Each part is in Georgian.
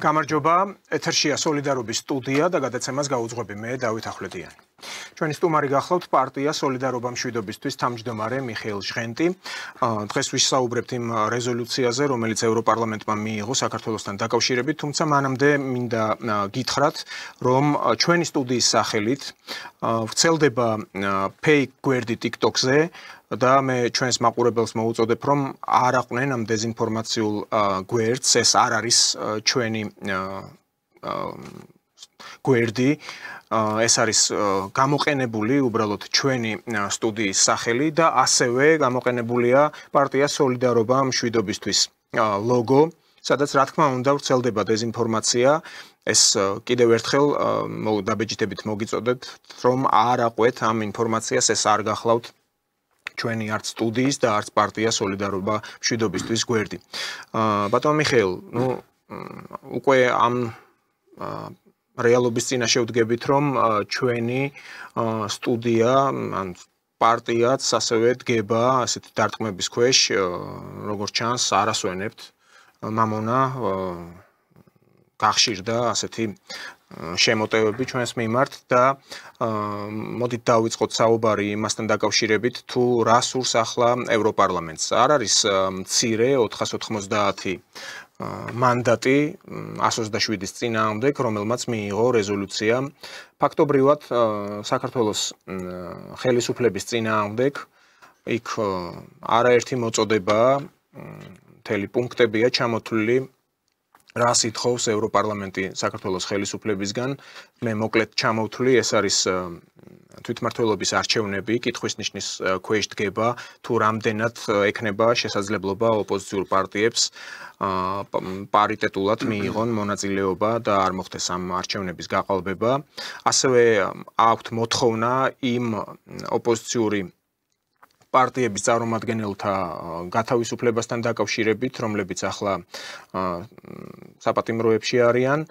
გამარჯობა, ეთერშია სოლიდარობის სტუდია და გადაცემას გაუძღვები მე დავით ახვლედიანი. ჩვენი სტუმარი გახლავთ პარტია სოლიდარობა მშვიდობისთვის თავმჯდომარე მიხეილ ჟღენტი. დღეს ვისაუბრებთ იმ რეზოლუციაზე, რომელიც ევროპარლამენტმა მიიღო საქართველოსთან დაკავშირებით, თუმცა მანამდე მინდა გითხრათ, რომ ჩვენი სტუდიის სახელით ვრცელდება ფეიქ გვერდი TikTok-ზე და მე ჩვენს მაყურებელს მოუწოდებ, რომ არ აყვნენ ამ დეზინფორმაციულ გვერდს, ეს არ არის ჩვენი გვერდი, ეს არის გამოყენებული უბრალოდ ჩვენი სტუდიის სახელი და ასევე გამოყენებულია პარტია სოლიდარობა მშვიდობისთვის ლოგო, სადაც რა თქმა უნდა ვრცელდება დეზინფორმაცია. ეს კიდევ ერთხელ დაბეჭდებით მოგიწოდებთ, რომ არ აყვეთ ამ ინფორმაციას, ეს არ გახლავთ ჩვენი არც სტუდიის და არც პარტია სოლიდარობა მშვიდობისთვის გვერდი. ბატონო მიხეილ, უკვე ამ რეალობის წინაშე ვდგებით, რომ ჩვენი სტუდია, ან პარტიაც ასევე დგება ასეთი დარტყმების ქვეშ, როგორც ჩანს, არ ასვენებთ მამონა გახშირდა ასეთი შემოტევები ჩვენს მიმართ და მოდით დავიწყოთ საუბარი იმასთან დაკავშირებით, თუ რა სურს ახლა ევროპარლამენტს. არ არის მცირე 490 მანდატი 127-ის წინააღმდეგ, რომელმაც მიიღო რეზოლუცია ფაქტობრივად საქართველოს ხელისუფლების წინააღმდეგ. იქ არაერთი მოწოდება, მთელი პუნქტებია ჩამოთვლილი, რას ითხოვს ევროპარლამენტი საქართველოს ხელისუფლებისგან. მე მოკლედ ჩამოვთვლი, ეს არის თვითმმართველობის არჩევნები, კითხვის ნიშნის ქვეშ დგება, თუ რამდენად ექნება შესაძლებლობა ოპოზიციურ პარტიებს პარიტეტულად მიიღონ მონაწილეობა და არ მოხდეს ამ არჩევნების გაყალბება. ასევე აქვთ მოთხოვნა იმ ოპოზიციური პარტიების წარმომადგენელთა გათავისუფლებასთან დაკავშირებით, რომლებიც ახლა საპატიმროებში არიან,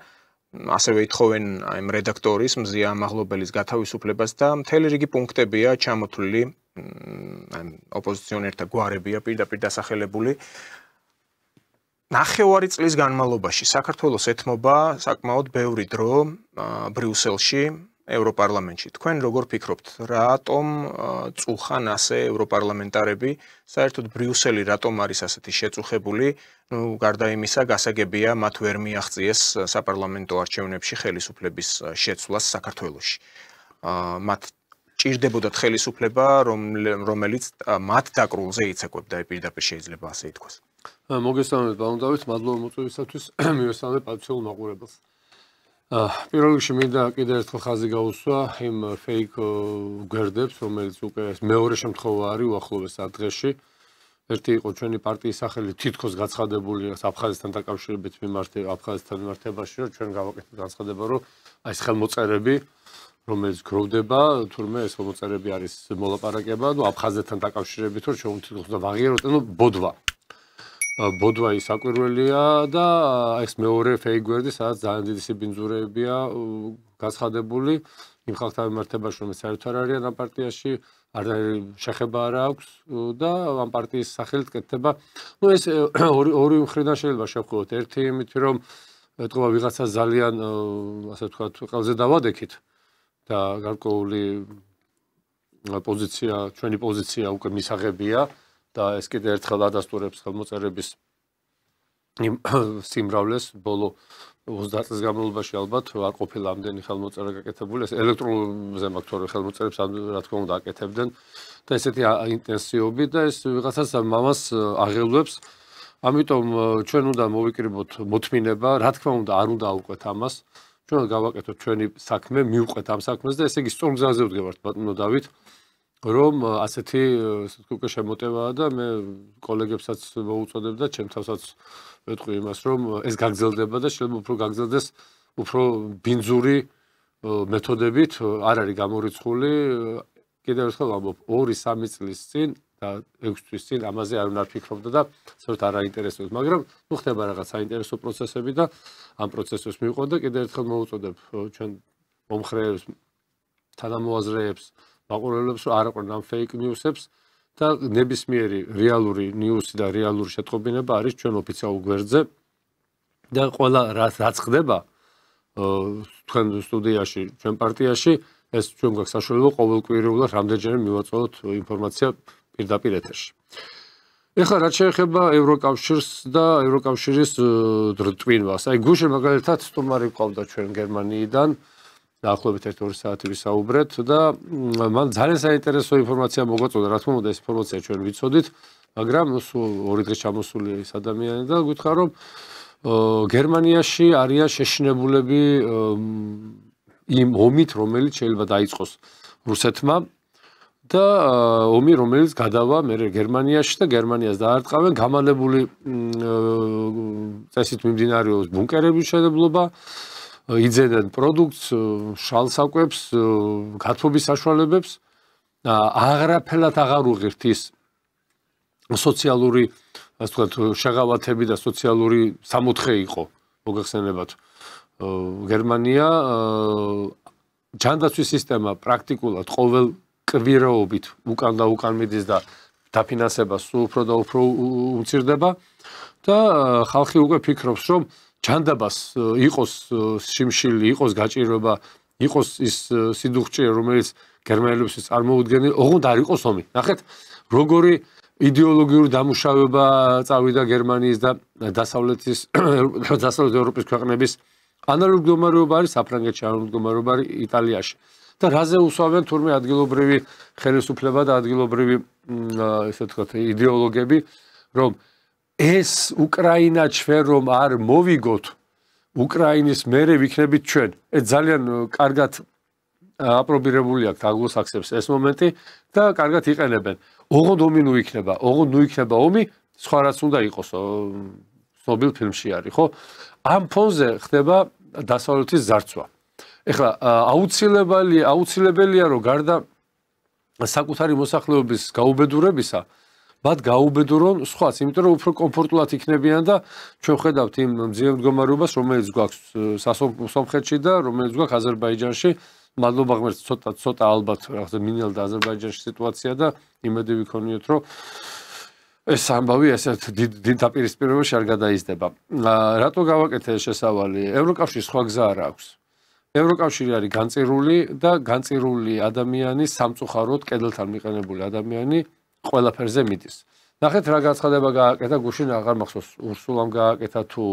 ასევე ითხოვენ იმ რედაქტორის მზია ამაღლობელის გათავისუფლებას და მთელი რიგი პუნქტებია ჩამოთვლილი, ოპოზიციონერთა გვარებია პირდაპირ დასახელებული. ნახევარი წლის განმავლობაში საქართველოს ეთმობა საკმაოდ ბევრი დრო ბრიუსელში, ევროპარლამენტში. თქვენ როგორ ფიქრობთ, რატომ წუხან ასე ევროპარლამენტარები, საერთოდ ბრიუსელი რატომ არის ასეთი შეწუხებული? გარდა იმისა, გასაგებია, მათ ვერ მიაღწიეს საპარლამენტო არჩევნებში ხელისუფლების შეცვლას საქართველოში. მათ ჭირდებოდათ ხელისუფლება, რომელიც მათ დაკრულზე იცეკვებდა, პირდაპირ შეიძლება ასე ითქვას. მოგესალმებით, ბატონ დავით, მადლობა მოწვევისათვის, მივესალმებ პატიციურ მაყურებელს. პირველ რიგში მინდა კიდევ ერთხელ ხაზი გაუსვა იმ ფეიქ გვერდებს, რომელიც უკვე მეორე შემთხვევა არის უახლოეს დღეში. ერთი იყო ჩვენი პარტიის სახელი თითქოს გაცხადებული აფხაზეთთან დაკავშირებით აფხაზეთთან მიმართებაში, რომ ჩვენ გავაკეთებთ განცხადება, რომ აი ეს ხელმოწერები, რომელიც გროვდება, თურმე ეს ხელმოწერები არის მოლაპარაკება, აფხაზეთთან დაკავშირებით, რომ ჩვენ თითქოს ვაღიაროთ, ბოდვა. ბოდვა ის საკვირველია და ეს მეორე ფეიქ გვერდი, სადაც ძალიან დიდი სიბინძურებია გაცხადებული იმ ხალხთან მიმართებაში, რომელიც საერთოდ არ არიან ამ პარტიაში, შეხება არ აქვს და ამ პარტიის სახელით კეთდება. ეს ორი მხრიდან შეიძლება შევხვდეთ. ერთი იმით, რომ ეთქობა ვიღაცა ძალიან ასე ვთქვათ, ყელზე დავადექით და გარკვეული პოზიცია, ჩვენი პოზიცია უკვე მისაღებია. და ეს კიდე ერთხელ ადასტურებს ხელმოწერების იმ სიმრავლეს ბოლო 30 წლის განმავლობაში ალბათ არ ყოფილა ამდენი ხელმოწერა გაკეთებული. ეს ელექტრონულზე მაქვს თორე ხელმოწერებს რა თქმა უნდა აკეთებდნენ და ესეთი ინტენსივობით და ეს ვიღაცას მამას აღელვებს. ამიტომ ჩვენ უნდა მოვიკრიბოთ მოთმინება, რა თქმა უნდა არ უნდა აუყვეთ ამას. ჩვენ გავაკეთოთ ჩვენი საქმე, მივყვეთ ამ საქმეს და ესე იგი სწორ გზაზე ვდგებართ, ბატონო დავით. რომ ასეთი უკვე შემოტევაა და მე კოლეგებსაც მოუწოდებ და ჩემ თავსაც ვეთქვი იმას, რომ ეს გაგრძელდება და შეიძლება უფრო გაგრძელდეს უფრო ბინძური მეთოდებით, არ არის გამორიცხული. კიდევ ერთხელ ვამბობ, 2-3 წლის წინ და 6 თვის წინ ამაზე არ უნდა ფიქრობდა და საერთოდ არ აინტერესებს, მაგრამ ხდება რაღაც საინტერესო პროცესები და ამ პროცესებს მივყვეთ და კიდევ ერთხელ მოუწოდებ ჩვენ მომხრეებს, თანამოაზრეებს მაყურებლებს, რომ არ აყვნენ ამ ფეიქ ნიუსებს და ნებისმიერი რეალური ნიუსი და რეალური შეტყობინება არის ჩვენ ოფიციალურ გვერდზე და ყველა რაც ხდება თქვენ სტუდიაში, ჩვენ პარტიაში, ეს ჩვენ გვაქვს საშუალება ყოველკვირეულად რამდენჯერმე მივაწვევოთ ინფორმაცია პირდაპირ ეთერში. ეხლა რაც შეეხება ევროკავშირს და ევროკავშირის თვინვას. აი გუშინ მაგალითად სტუმარი ყავდა ჩვენ გერმანიიდან, დაახლოებით 1-2 საათი ვისაუბრეთ და მან ძალიან საინტერესო ინფორმაცია მოგვაწოდა, რა თქმა უნდა ეს ინფორმაცია ჩვენ ვიცოდით, მაგრამ სულ 2 დღე ჩამოსულია ეს ადამიანი და გითხრა რომ გერმანიაში არიან შეშინებულები იმ ომით, რომელიც შეიძლება დაიწყოს რუსეთმა და ომი, რომელიც გადავა მერე გერმანიაში და გერმანიას დაარტყავენ გამალებული წესით მიმდინარეობს ბუნკერების შენებლობა, იძენენ პროდუქტს, შალსაკვებს, გათბობის საშუალებებს, აღარაფერად აღარ უღირთ ის სოციალური, ასე ვთქვათ, შეღავათები და სოციალური სამოთხე იყო, მოგახსენებათ. გერმანია ჯანდაცვის სისტემა პრაქტიკულად ყოველ კვირაობით უკან და უკან მიდის და დაფინანსება სულ უფრო და უფრო უმცირდება და ხალხი უკვე ფიქრობს, რომ ჯანდაბას იყოს შიმშილი, იყოს გაჭირვება, იყოს ის სიდუხჭე, რომელიც გერმანელებისთვის წარმოუდგენელი, ოღონდ არ იყოს ომი. ნახეთ, როგორი იდეოლოგიური დამუშავება წავიდა გერმანიის და დასავლეთ ევროპის ქვეყნების ანალოგური მდგომარეობა არის საფრანგეთში, ანალოგური მდგომარეობა არის იტალიაში. და რაზე უსვამენ თურმე ადგილობრივი ხელისუფლება და ადგილობრივი ესე ვთქვათ იდეოლოგები, რომ ეს უკრაინა ჩვენ რომ არ მოვიგოთ, უკრაინის მერე ვიქნებით ჩვენ. ეს ძალიან კარგად აპრობირებული აქვს აგლოსაქსებს ეს მომენტი და კარგად იყენებენ. ოღონდ ომი ნუ იქნება, ომი, სხვა რაც უნდა იყოს, ცნობილ ფილმში არის, ხო? ამ ფონზე ხდება დასავლეთის ზარცვა. ეხლა აუცილებელია რომ გარდა საკუთარი მოსახლეობის გაუბედურებისა, მათ გაუბედურონ სხვაც, იმიტომ რომ უფრო კომფორტულად იქნებიან და ჩვენ ხედავთ იმ მძიმე მდგომარეობას, რომელიც გვაქვს სომხეთში და რომელიც გვაქვს აზერბაიჯანში. მადლობა ღმერთს, ცოტა ალბათ რაღაცა მინელდა აზერბაიჯანში სიტუაცია და იმედი ვიქონიოთ, რომ ეს ამბავი ესეთ დიდ დაპირისპირებაში არ გადაიზრდება. რატო გავაკეთე ეს შესავალი? ევროკავშირის სხვა გზა არ აქვს. ევროკავშირი არის განწირული და განწირული ადამიანი სამწუხაროდ კედელთან მიყენებული ადამიანი ყველაფერზე მიდის. ნახეთ რა გაცხადება გააკეთა გუშინ აღარ მახსოვს ურსულამ გააკეთა თუ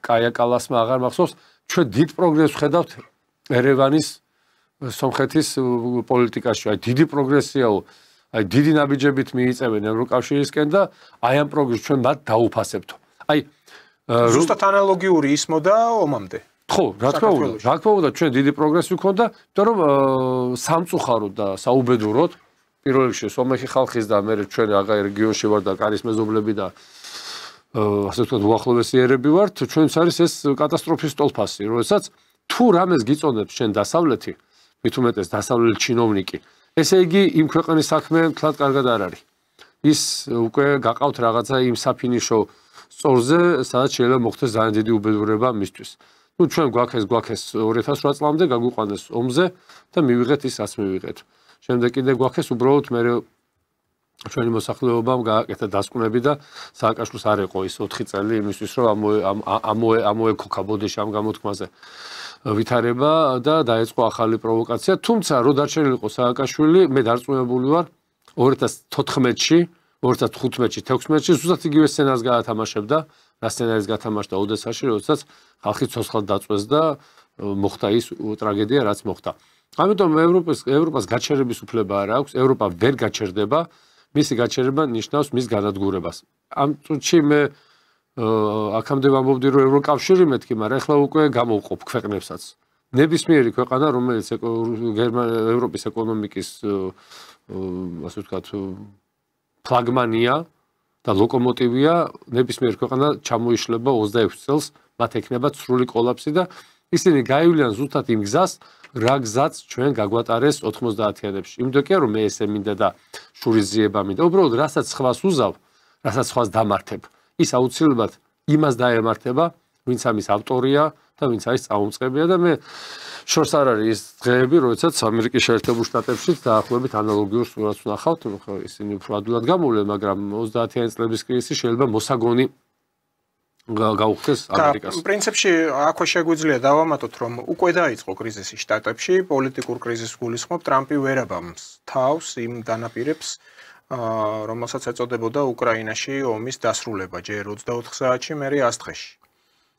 კაია კალასმა აღარ მახსოვს ჩვენ დიდ პროგრესს ვხედავთ ერევანის სომხეთის პოლიტიკაში. აი დიდი პროგრესიაო, აი დიდი ნაბიჯებით მიიწევენ ევროკავშირისკენ და აი ამ პროგრესს ჩვენ მათ დაუფასებთ. აი ზუსტად ანალოგიური ისმოდა ომამდე. ხო, რა თქმა უნდა, ჩვენ დიდი პროგრესი ვქონდა, იმიტომ რომ სამწუხაროდ და საუბედუროდ პირველ რიგში სომეხი ხალხის და მე ჩვენ აღა რეგიონში ვარ და კარის მეზობლები და ასე ვთქვათ უახლოესიერები ვართ, ჩვენც არის ეს კატასტროფის სტოლფასი, როდესაც თუ რამეს გიწონებს შენ დასავლეთი, მით უმეტეს დასავლელი ჩინოვნიკი, ესე იგი იმ ქვეყნის საქმე მთლად კარგად არ არის. ის უკვე გაყავთ რაღაცა იმ საფინიშო სწორზე, სადაც შეიძლება მოხდეს ძალიან დიდი უბედურება მისთვის. ნუ ჩვენ გვაქვს 2008 წლამდე გაგვიყვანეს ომზე და მივიღეთ ის რაც მივიღეთ. შემდეგ კიდე გვაქვს უბრალოდ მე ჩვენი მოსახლეობამ გააკეთა დასკვნები და სააკაშვილს არ ეყო ის 4 წელი იმისთვის რომ ამოექოქა ბოდიში ამ გამოთქმაზე ვითარება და დაეწყო ახალი პროვოკაცია. თუმცა რო დარჩენილიყო სააკაშვილი, მე დარწმუნებული ვარ 2014-ში, 2015-ში, 16-ში ზუსტად იგივე სცენარს გაათამაშებდა, რა სცენარის გათამაშდა ოდესაში, როდესაც ხალხი ცოცხლად დაწვეს და მოხდა ის ტრაგედია, რაც მოხდა. ამიტომ ევროპას გაჩერების უფლება არ აქვს, ევროპა ვერ გაჩერდება, მისი გაჩერება ნიშნავს მის განადგურებას. ამ წუთში მე აქამდე ვამბობდი, რომ ევროკავშირი მეთქი, მაგრამ ახლა უკვე გამოვყოფ ქვეყნებსაც. ნებისმიერი ქვეყანა, რომელიც ევროპის ეკონომიკის ასე ვთქვათ ფლაგმანია და ლოკომოტივია, ნებისმიერ ქვეყანა ჩამოიშლება 26 წელს, მათ ექნება სრული კოლაფსი და ისინი გაივლიან ზუსტად იმ გზას, რა გზაც ჩვენ გაგვატარეს 90-იანებში. იმიტომ კი რომ მე ესე მინდა და შურიზიება მინდა. უბრალოდ რასაც სხვას უზავ, რასაც სხვას დამართებ, ის აუცილებლად იმას დაემართება, ვინც ამის ავტორია და ვინც არის წამომწყებია და მე შორს არ არის ის დღეები, როდესაც ამერიკის შეერთებულ შტატებში დაახლოებით ანალოგიურ სურათს ვნახავთ, ისინი უფრო ადვილად გამოვლენ, მაგრამ 30-იანი წლების კრიზისი შეიძლება მოსაგონი გაუხდეს ამერიკას. პრინციპში აქვე შეგვიძლია დავამატოთ, რომ უკვე დაიწყო კრიზისი შტატებში, პოლიტიკურ კრიზისს გულისხმობ, ტრამპი ვერ აბამს თავს იმ დანაპირებს, რომელსაც ეწოდებოდა უკრაინაში ომის დასრულება ჯერ 24 საათში, მერე 100 დღეში.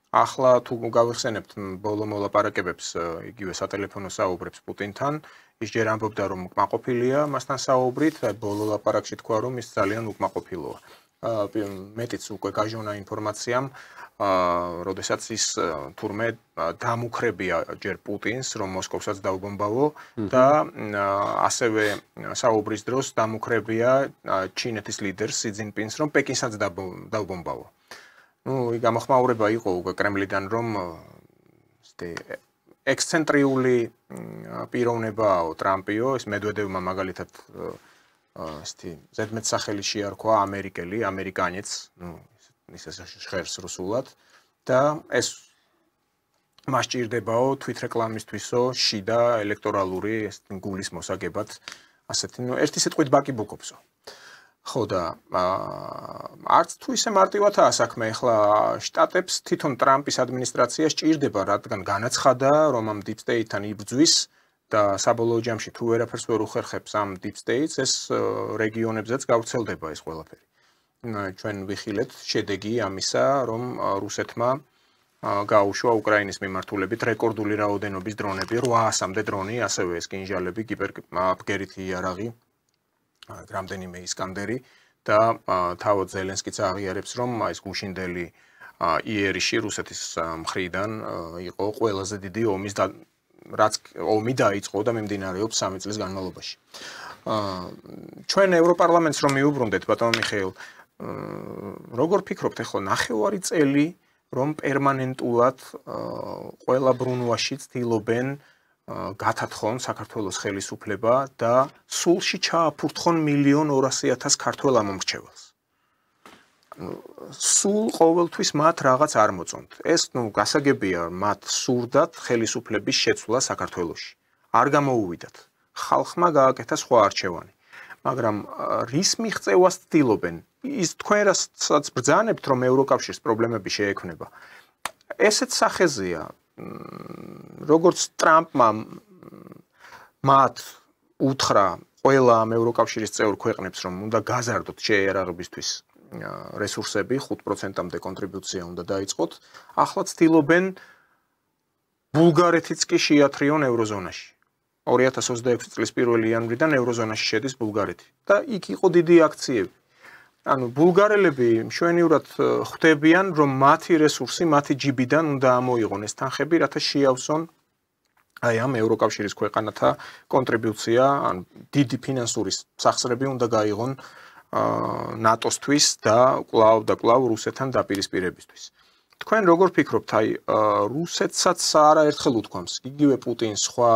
ახლა თუ გავიხსენებთ ბოლო მოლაპარაკებებს, იგივე სატელეფონო საუბრებს პუტინთან, ის ჯერ ამბობდა, რომ უკმაყოფილია მასთან საუბრით, ბოლო ლაპარაკში თქვა, რომ ის ძალიან უკმაყოფილოა. მეტიც უკვე გაჟონა ინფორმაციამ, როდესაც ის თურმე დამუქრებია ჯერ პუტინს, რომ მოსკოვსაც დაუბომბავო და ასევე საუბრის დროს დამუქრებია ჩინეთის ლიდერს სი ძინპინს, რომ პეკინსაც დაუბომბავო. ნუ გამოხმაურება იყო უკვე კრემლიდან, რომ ექსცენტრიული პიროვნებაა ტრამპიო, ეს მედვედევმა მაგალითად ზედმეტსახელი შეარქვა ამერიკელი, ამერიკანეც, ნუ ისე ჟღერს რუსულად და ეს მას ჭირდებაო თვითრეკლამისთვისო შიდა ელექტორალური გულის მოსაგებად, ასეთი, ნუ ერთი სიტყვით ბაკიბუქობსო. ხო და არც თუ ისე მარტივადაა საქმე, ახლა შტატებს თვითონ ტრამპის ადმინისტრაციას ჭირდება, რადგან განაცხადა, რომ ამ deep state-თან იბრძვის და საბოლოო ჯამში თუ ვერაფერს ვერ უხერხებს ამ deep states, ეს რეგიონებზეც გავრცელდება ეს ყველაფერი. ჩვენ ვიხილეთ შედეგი ამისა, რომ რუსეთმა გაუშვა უკრაინის მიმართულებით რეკორდული რაოდენობის დრონები, 800-მდე დრონი, ასევე ეს კინჟალები, კიბერაბგერითი იარაღი, რამდენიმე ისკანდერი და თავად ზელენსკიც აღიარებს, რომ ეს გუშინდელი იერიში რუსეთის მხრიდან იყო ყველაზე დიდი რაც ომი დაიწყო და მიმდინარეობს 3 წლის განმავლობაში. ჩვენ ევროპარლამენტს რომ მიუბრუნდეთ, ბატონო მიხეილ, როგორ ფიქრობთ ახლა ნახევარი წელი, რომ პერმანენტულად ყველა ბრუნვაში ცდილობენ გათათხონ საქართველოს ხელისუფლება და სულში ჩააფურთხონ 1,200,000 ქართველ ამომრჩეველს. სულ ყოველთვის მათ რაღაც არ მოწონთ. ეს გასაგებია, მათ სურდათ ხელისუფლების შეცვლა საქართველოში. არ გამოუვიდათ. ხალხმა გააკეთა სხვა არჩევანი. მაგრამ რის მიღწევას ცდილობენ? ის თქვენ რასაც ბრძანებთ, რომ ევროკავშირის პრობლემები შეექმნება. ესეც სახეზეა. როგორც ტრამპმა მათ უთხრა ყველა ამ ევროკავშირის წევრ ქვეყნებს, რომ უნდა გაზარდოთ შეიარაღებისთვის რესურსები, 5%-მდე კონტრიბუცია უნდა დაიწყოთ, ახლა ცდილობენ ბულგარეთიც კი შეათრიონ ევროზონაში. 2026 წლის 1 იანვრიდან ევროზონაში შედის ბულგარეთი და იქ იყო დიდი აქციები. ანუ ბულგარელები მშვენივრად ხვდებიან, რომ მათი რესურსი, მათი ჯიბიდან უნდა ამოიღონ ეს თანხები, რათა შეავსონ აი ამ ევროკავშირის ქვეყანათა კონტრიბუცია, ან დიდი ფინანსური სახსრები უნდა გაიღონ ნატოსთვის და კვლავ რუსეთთან დაპირისპირებისთვის. თქვენ როგორ ფიქრობთ, აი რუსეთსაც არაერთხელ უთქვამს, იგივე პუტინს, სხვა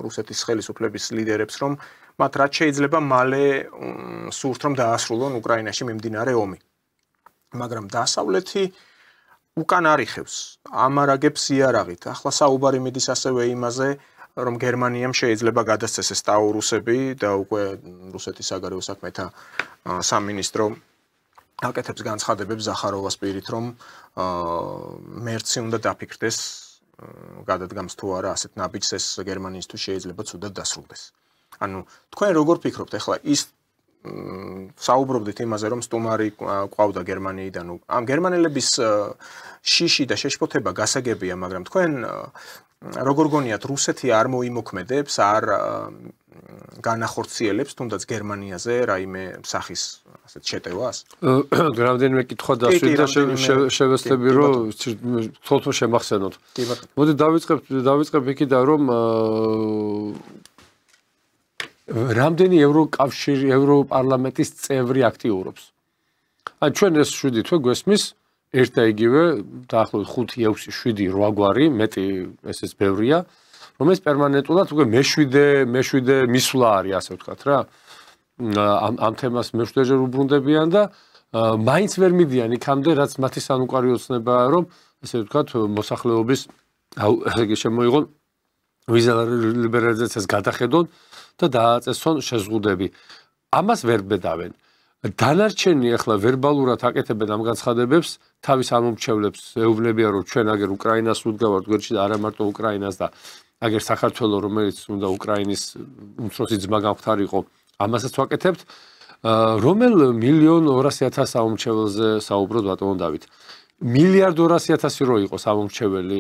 რუსეთის ხელისუფლების ლიდერებს, რომ მათ რაც შეიძლება მალე სურთ, რომ დაასრულონ უკრაინაში მიმდინარე ომი. მაგრამ დასავლეთი უკან არიხევს, ამარაგებს იარაღით. ახლა საუბარი მიდის ასევე იმაზე, რომ გერმანიამ შეიძლება გადასცეს ეს ტაურუსები და უკვე რუსეთის საგარეო საქმეთა სამინისტრო აკეთებს განცხადებებს ზახაროვას პირით, რომ მერცი უნდა დაფიქრდეს, გადადგამს თუ არა ასეთ ნაბიჯს ეს გერმანიისთვის შეიძლება ცუდად დასრულდეს. ანუ თქვენ როგორ ფიქრობთ, ახლა ის საუბრობდით იმაზე, რომ სტუმარი ყავდა გერმანიიდან. ამ გერმანელების შიში და შეშფოთება გასაგებია, მაგრამ თქვენ როგორ გონიათ, რუსეთი არ მოიმოქმედებს, არ განახორციელებს თუნდაც გერმანიაზე რაიმე სახის ასეთ შეტევას? რამდენიმე კითხვა დასვით და შევეცდები, რომ თვითონ შემახსენოთ. მოდი დავიწყებ იქიდან, რომ რამდენი ევროკავშირი, ევროპარლამენტის წევრი აქტიურობს. აი ჩვენ ეს 7 თვე გვესმის ერთ და იგივე დაახლოებით 5, 6, 7, 8 გვარი, მეტი ესეც ბევრია, რომელიც პერმანენტულად უკვე მეშვიდე მისვლა არის, ასე ვთქვათ რა. ამ თემას მეშვიდეჯერ უბრუნდებიან და მაინც ვერ მიდიან იქამდე, რაც მათი სანუკვარი ოცნებაა, რომ ესე ვთქვათ, მოსახლეობის შემოიღონ ვიზა ლიბერალიზაციას გადახედონ და დააწესონ შეზღუდვები. ამას ვერ ბედავენ. დანარჩენი ახლა ვერბალურად აკეთებენ ამ განცხადებებს, თავის ამომრჩევლებს ეუბნებიან, რომ ჩვენ აგერ უკრაინას უდგავართ გვერდში და არა მარტო უკრაინას და აგერ საქართველოს, რომელიც უნდა უკრაინის უმცროსი ძმა გამختارიყო, ამასაც ვაკეთებთ. რომელ 1.200.000 ამომრჩეველზე საუბრობთ ბატონო დავით? 1.200.000 რო იყოს ამომრჩეველი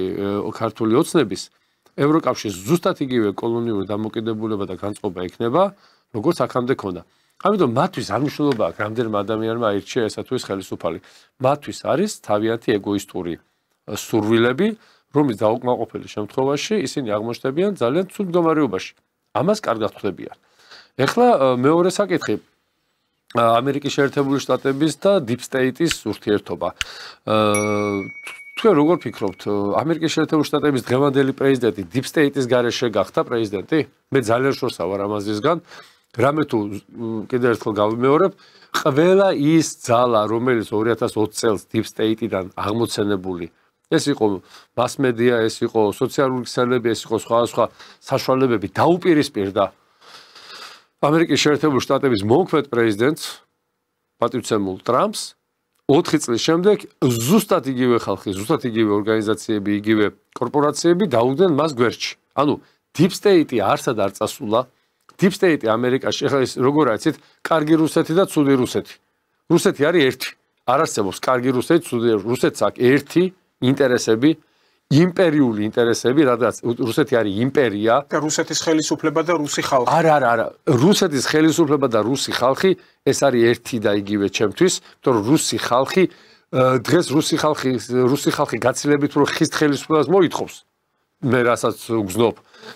ქართული ოცნების, ევროკავშირს ზუსტად იგივე კოლონიური დამოკიდებულება და განწყობა ექნება, როგორც აქამდე ქონდა. ამიტომ მათთვის არ მნიშვნელობა აქვს, რამდენმა ადამიანმა აირჩია ესა თუ ეს ხელისუფალი. მათთვის არის თავიანთი ეგოისტური სურვილები, რომლის დაუკმაყოფილი შემთხვევაში ისინი აღმოჩნდებიან ძალიან ცუდ მდგომარეობაში. ამას კარგად ხვდებიან. ეხლა მეორე საკითხი ამერიკის შეერთებული შტატების და Deep State-ის ურთიერთობა. თქვენ როგორ ფიქრობთ, ამერიკის შეერთებული შტატების დღევანდელი პრეზიდენტი Deep State-ის გარეშე გახდა პრეზიდენტი? მე ძალიან შორსა ვარ ამაზისგან. რამე თუ კიდევ ერთხელ გავიმეორებ, ყველა ის ძალა, რომელიც 2020 წელს Deep State-დან აღმოცენებული, ეს იყო მასმედია, ეს იყო სოციალური ქსელები, ეს იყო სხვა საშუალებები დაუპირისპირდა ამერიკის შეერთებული შტატების მომქმედ პრეზიდენტს, პატივცემულ ტრამპს, 4 წლის შემდეგ ზუსტად იგივე ხალხი, ზუსტად იგივე ორგანიზაციები, იგივე კორპორაციები დაუდგნენ მას გვერდში. ანუ Deep State-ი არსად არ წასულა. Deep State-ი ამერიკაში, ეხლა ის როგორ არიცით, კარგი რუსეთი და ცუდი რუსეთი. რუსეთი არის ერთი. არ არსებობს კარგი რუსეთი, ცუდი რუსეთს აქვს ერთი ინტერესები, იმპერიული ინტერესები, რადგან რუსეთი არის იმპერია და რუსეთის ხელისუფლება და რუსი ხალხი. არა. რუსეთის ხელისუფლება და რუსი ხალხი ეს არის ერთი და იგივე ჩემთვის, იმიტომ რომ რუსი ხალხი დღეს რუსი ხალხი გაცილებით უფრო ხის ხელისუფლებას მოითხოვს. მე რასაც ვგზნობ,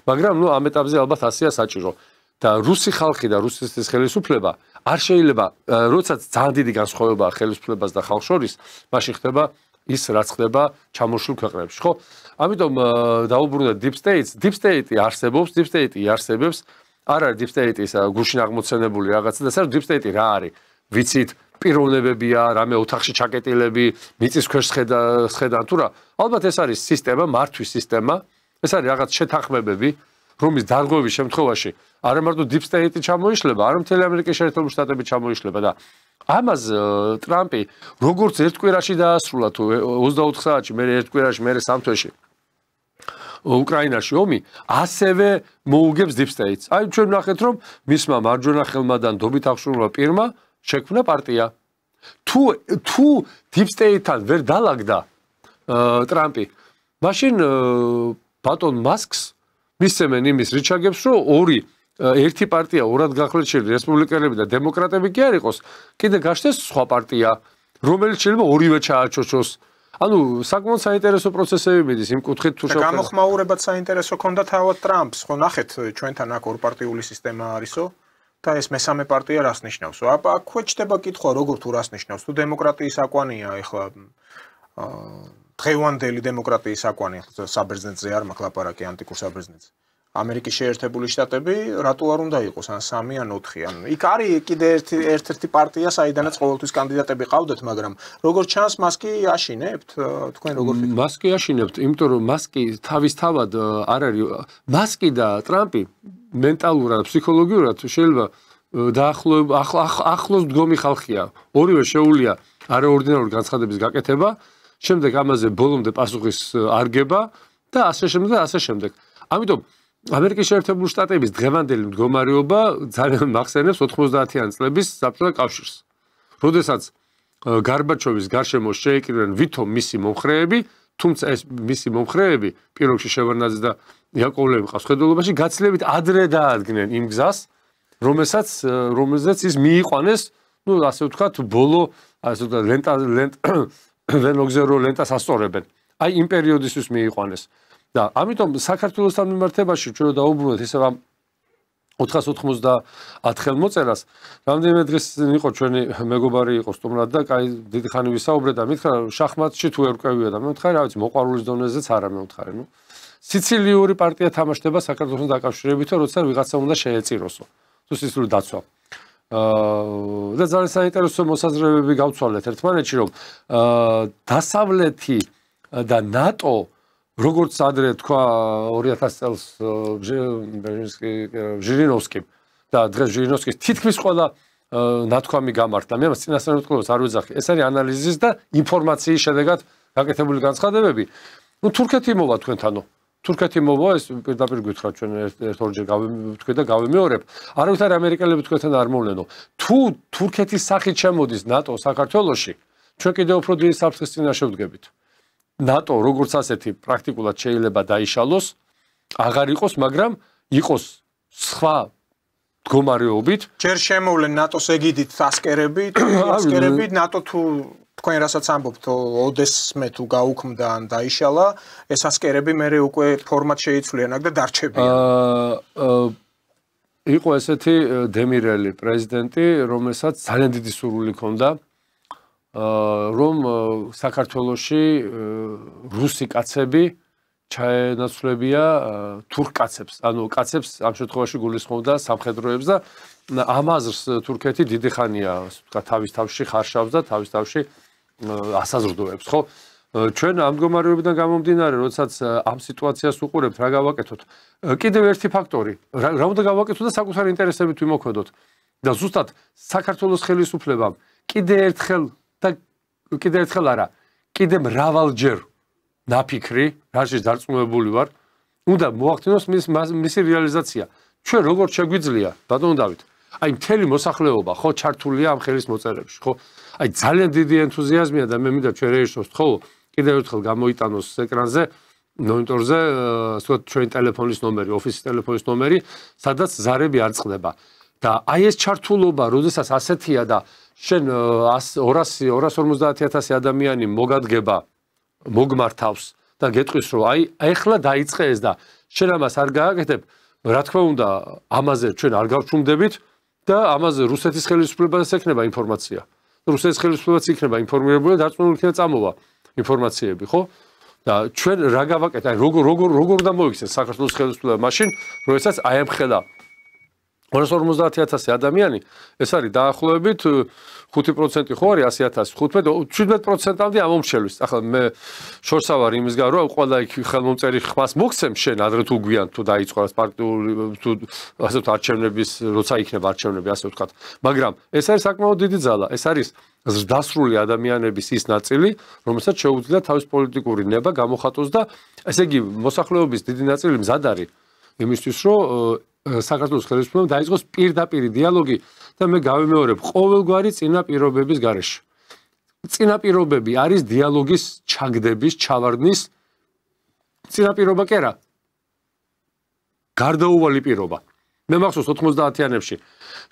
მაგრამ ნუ ამ ეტაპზე ალბათ ასეა საჭირო. და რუსი ხალხი და რუსეთის ხელისუფლება არ შეიძლება, როდესაც ძალიან დიდი განსხვავებაა ხელისუფლებას და ხალხს შორის, მაშინ ხდება ის რაც ხდება ჩამოშლილ ქვეყნებში, ხო? ამიტომ დაუბრუნდა Deep State-ს. Deep State-ი არსებობს, Deep State-ი არსებობს. არ არის Deep State-ის გუშინ აღმოცენებული რაღაცა და საერთოდ Deep State-ი რა არის? ვიცით, პიროვნებებია, რამე ოთახში ჩაკეტილები, მიწის ქვეშ სხედან თუ რა. ალბათ ეს არის სისტემა, მართვის სისტემა. ეს არის რაღაც შეთანხმებები, რომლის დარღვევის შემთხვევაში არა მარტო Deep State-ი ჩამოიშლება, არამედ მთელი ამერიკის შეერთებული შტატები ჩამოიშლება და ამას ტრამპი როგორც ერთ კვირაში დაასრულა თუ 24 საათში, მე ერთ კვირაში, მე 3 თვეში უკრაინაში ომი, ასევე მოუგებს Deep State-ს. აი ჩვენ ვნახეთ რომ მისმა მარჯვენა ხელმადან დობით აღშურვილმა პირმა შექმნა პარტია. თუ Deep State-თან ვერ დალაგდა ტრამპი, მაშინ ბატონ მასკს მისცემენ იმის რიჩაგებს, რომ ერთი პარტია, ორად გახლეჩილი რესპუბლიკელები და დემოკრატები კი არ იყოს, კიდე გაშდეს სხვა პარტია, რომელიც შეიძლება ორივე ჩააჩოჩოს. ანუ საკმაოდ საინტერესო პროცესები მიდის იმ კუთხით თუ შევხედოთ. გამოხმაურებად საინტერესო ქონდა თავად ტრამპს, ხო ნახეთ, ჩვენთან აქ ორპარტიული სისტემა არისო და ეს მესამე პარტია რას ნიშნავს? აქვე ჩდება კითხვა, როგორ თუ რას ნიშნავს? თუ დემოკრატიის აკვანია ეხლა დღევანდელი დემოკრატიის აკვანი, საბერძნეთზე არ მაქვს ლაპარაკი, ანტიკურ საბერძნეთზე. ამერიკის შეერთებული შტატები რატო არ უნდა იყოს ან 3 ან 4 ან იქ არის კიდე ერთ-ერთი პარტია საიდანაც ყოველთვის კანდიდატები ყავდათ, მაგრამ როგორც ჩანს მას კი აშინებთ, თქვენ როგორ ფიქრობთ? მას კი აშინებთ, იმიტომ რომ მას კი თავისთავად არ არის, მას კი და ტრამპი მენტალურად, ფსიქოლოგიურად შეიძლება ახლოს მდგომი ხალხია. ორივე შეუულია არაორდინარული განცხადების გაკეთება, შემდეგ ამაზე ბოლომდე პასუხის არგება და ასე შემდეგ. ამიტომ ამერიკის შეერთებული შტატების დღევანდელი მდგომარეობა ძალიან მახსენებს 90-იან წლების საბჭოთა კავშირს. როდესაც გარბაჩოვის გარშემო შეიკრიბნენ ვითომ მისი მომხრეები, თუმცა ეს მისი მომხრეები პირობში შევარდნაძე და იაკოვლევი ყავს ხედულობაში გაცილებით ადრე დაადგნენ იმ გზას, რომელზეც ის მიიყვანეს, ну ასე ვთქვათ, ბოლო ასე ვთქვათ ვენოგზერო ლენტას ასწორებენ. აი იმ პერიოდისთვის მიიყვანეს. და ამიტომ საქართველოსთან მიმართებაში ჩვენ დაუბრუნდეთ ისევ ამ 490 ხელმოწერას. რამდენიმე დღეს იყო ჩვენი მეგობარი იყო სტუმრად და კაი დიდი ხანი ვისაუბრეთ და მითხრა შახმატში თუ ერკვევია და მე ვთქარი რა ვიცი მოყვარულის დონეზეც არა მე ვთქარი. ნუ სიცილიური პარტია თამაშდება საქართველოსთან დაკავშირებით, როცა ვიღაცა უნდა შეეწიროსო. თუ სიცილიური დაცვა. და ძალიან საინტერესო მოსაზრებები გავცვალეთ ერთმანეთში, რომ დასავლეთი და ნატო როგორც ადრე თქვა 2000 წელს ჟირინოვსკიმ და დღეს ჟირინოვსკის თითქმის ყველა ნათქვამი გამართდა. მე მას წინასწარმეტყველებას არ ვეძახი. ეს არის ანალიზის და ინფორმაციის შედეგად გაკეთებული განცხადებები. ნუ თურქეთი მოვა თქვენთანო. თურქეთი მოვა, ეს პირდაპირ გითხრათ, ჩვენ ერთ-ორჯერ გავიმეორებ და გავიმეორებ. არავითარი ამერიკელები თქვენთან არ მოვლენო. თუ თურქეთის სახით შემოდის ნატო საქართველოში, ჩვენ კიდევ უფრო დიდი საფრთხის წინაშე ვდგებით. ნატო როგორც ასეთი პრაქტიკულად შეიძლება დაიშალოს, აღარ იყოს, მაგრამ იყოს სხვა მდგომარეობით. ჯერ შემოვლენ ნატოს ეგიდით ასკერებით, ნატო თუ თქვენ რასაც ამბობთ, ოდესმე თუ გაუქმდა ან დაიშალა, ეს ასკერები მე უკვე ფორმატ შეიცვლიან და დარჩებიან. იყო ესეთი დემირელი პრეზიდენტი, რომელსაც ძალიან დიდი სურვილი ჰქონდა, რომ საქართველოში რუსი კაცები ჩაენაცვლებია თურქ კაცებს, ანუ კაცებს ამ შემთხვევაში გულისხმობდა სამხედროებს და ამ აზრს თურქეთი დიდი ხანია, ვთქვათ, თავის თავში ხარშავს და თავის თავში ასაზრდოებს, ხო? ჩვენ ამ მდგომარეობიდან გამომდინარე, როდესაც ამ სიტუაციას უყურებთ, რა გავაკეთოთ? კიდევ ერთი ფაქტორი, რა უნდა გავაკეთოთ და საკუთარი ინტერესებით ვიმოქმედოთ. და ზუსტად საქართველოს ხელისუფლებამ კიდევ ერთხელ არა, კიდე მრავალჯერ ნაფიქრი, რაშიც დარწმუნებული ვარ, უნდა მოახდინოს მისი რეალიზაცია. ჩვენ როგორც შეგვიძლია, ბატონო დავით, აი მთელი მოსახლეობა ხო ჩართულია ამ ხელის მოწერებში, ხო? აი ძალიან დიდი ენთუზიაზმია და მე მინდა ჩვენ რეჟისორს ხო კიდევ ერთხელ გამოიტანოს ეკრანზე, მონიტორზე, ასე ჩვენი ტელეფონის ნომერი, ოფისის ტელეფონის ნომერი, სადაც ზარები არ წყდება. და აი ეს ჩართულობა, როდესაც ასეთია და შენ 250,000 ადამიანი მოგადგება მოგმართავს და გეტყვის რომ აი ახლა დაიწყე ეს და შენ ამას არ გააკეთებ, რა თქმა უნდა, ამაზე ჩვენ არ გავჩუმდებით და ამაზე რუსეთის ხელისუფლებასაც ექნება ინფორმაცია. რუსეთის ხელისუფლებაც იქნება ინფორმირებული და დარწმუნებული იქნება წამოვა ინფორმაციები, ხო? და ჩვენ რა გავაკეთეთ? აი როგორ უნდა მოიქცეს საქართველოს ხელისუფლება მაშინ, როდესაც აი ამ ხელა 250,000 ადამიანი, ეს არის დაახლოებით 5% ხო არის 100,000, 17%-მდე ამომრჩევის. ახლა მე შორსა ვარ იმისგან, რომ ყველა იქ ხელმომწერი ხმას მოგცემ შენ ადრე თუ გვიან თუ დაიწყო პარტიული თუ ასე ვთქვათ არჩევნების, როცა იქნება არჩევნები, ასე ვთქვათ. მაგრამ ეს არის საკმაოდ დიდი ძალა. ეს არის ზრდასრული ადამიანების ის ნაწილი, რომელსაც შეუძლია თავის პოლიტიკური ნება გამოხატოს და ესე იგი მოსახლეობის დიდი ნაწილი მზად არის იმისთვის, რომ საქართველოს ხელისუფლებამ დაიწყოს პირდაპირი დიალოგი და მე გავიმეორებ ყოველგვარი წინაპირობების გარეშე. წინაპირობები არის დიალოგის ჩაგდების, ჩავარდნის წინაპირობა კი არა. გარდაუვალი პირობა. მე მახსოვს 90-იანებში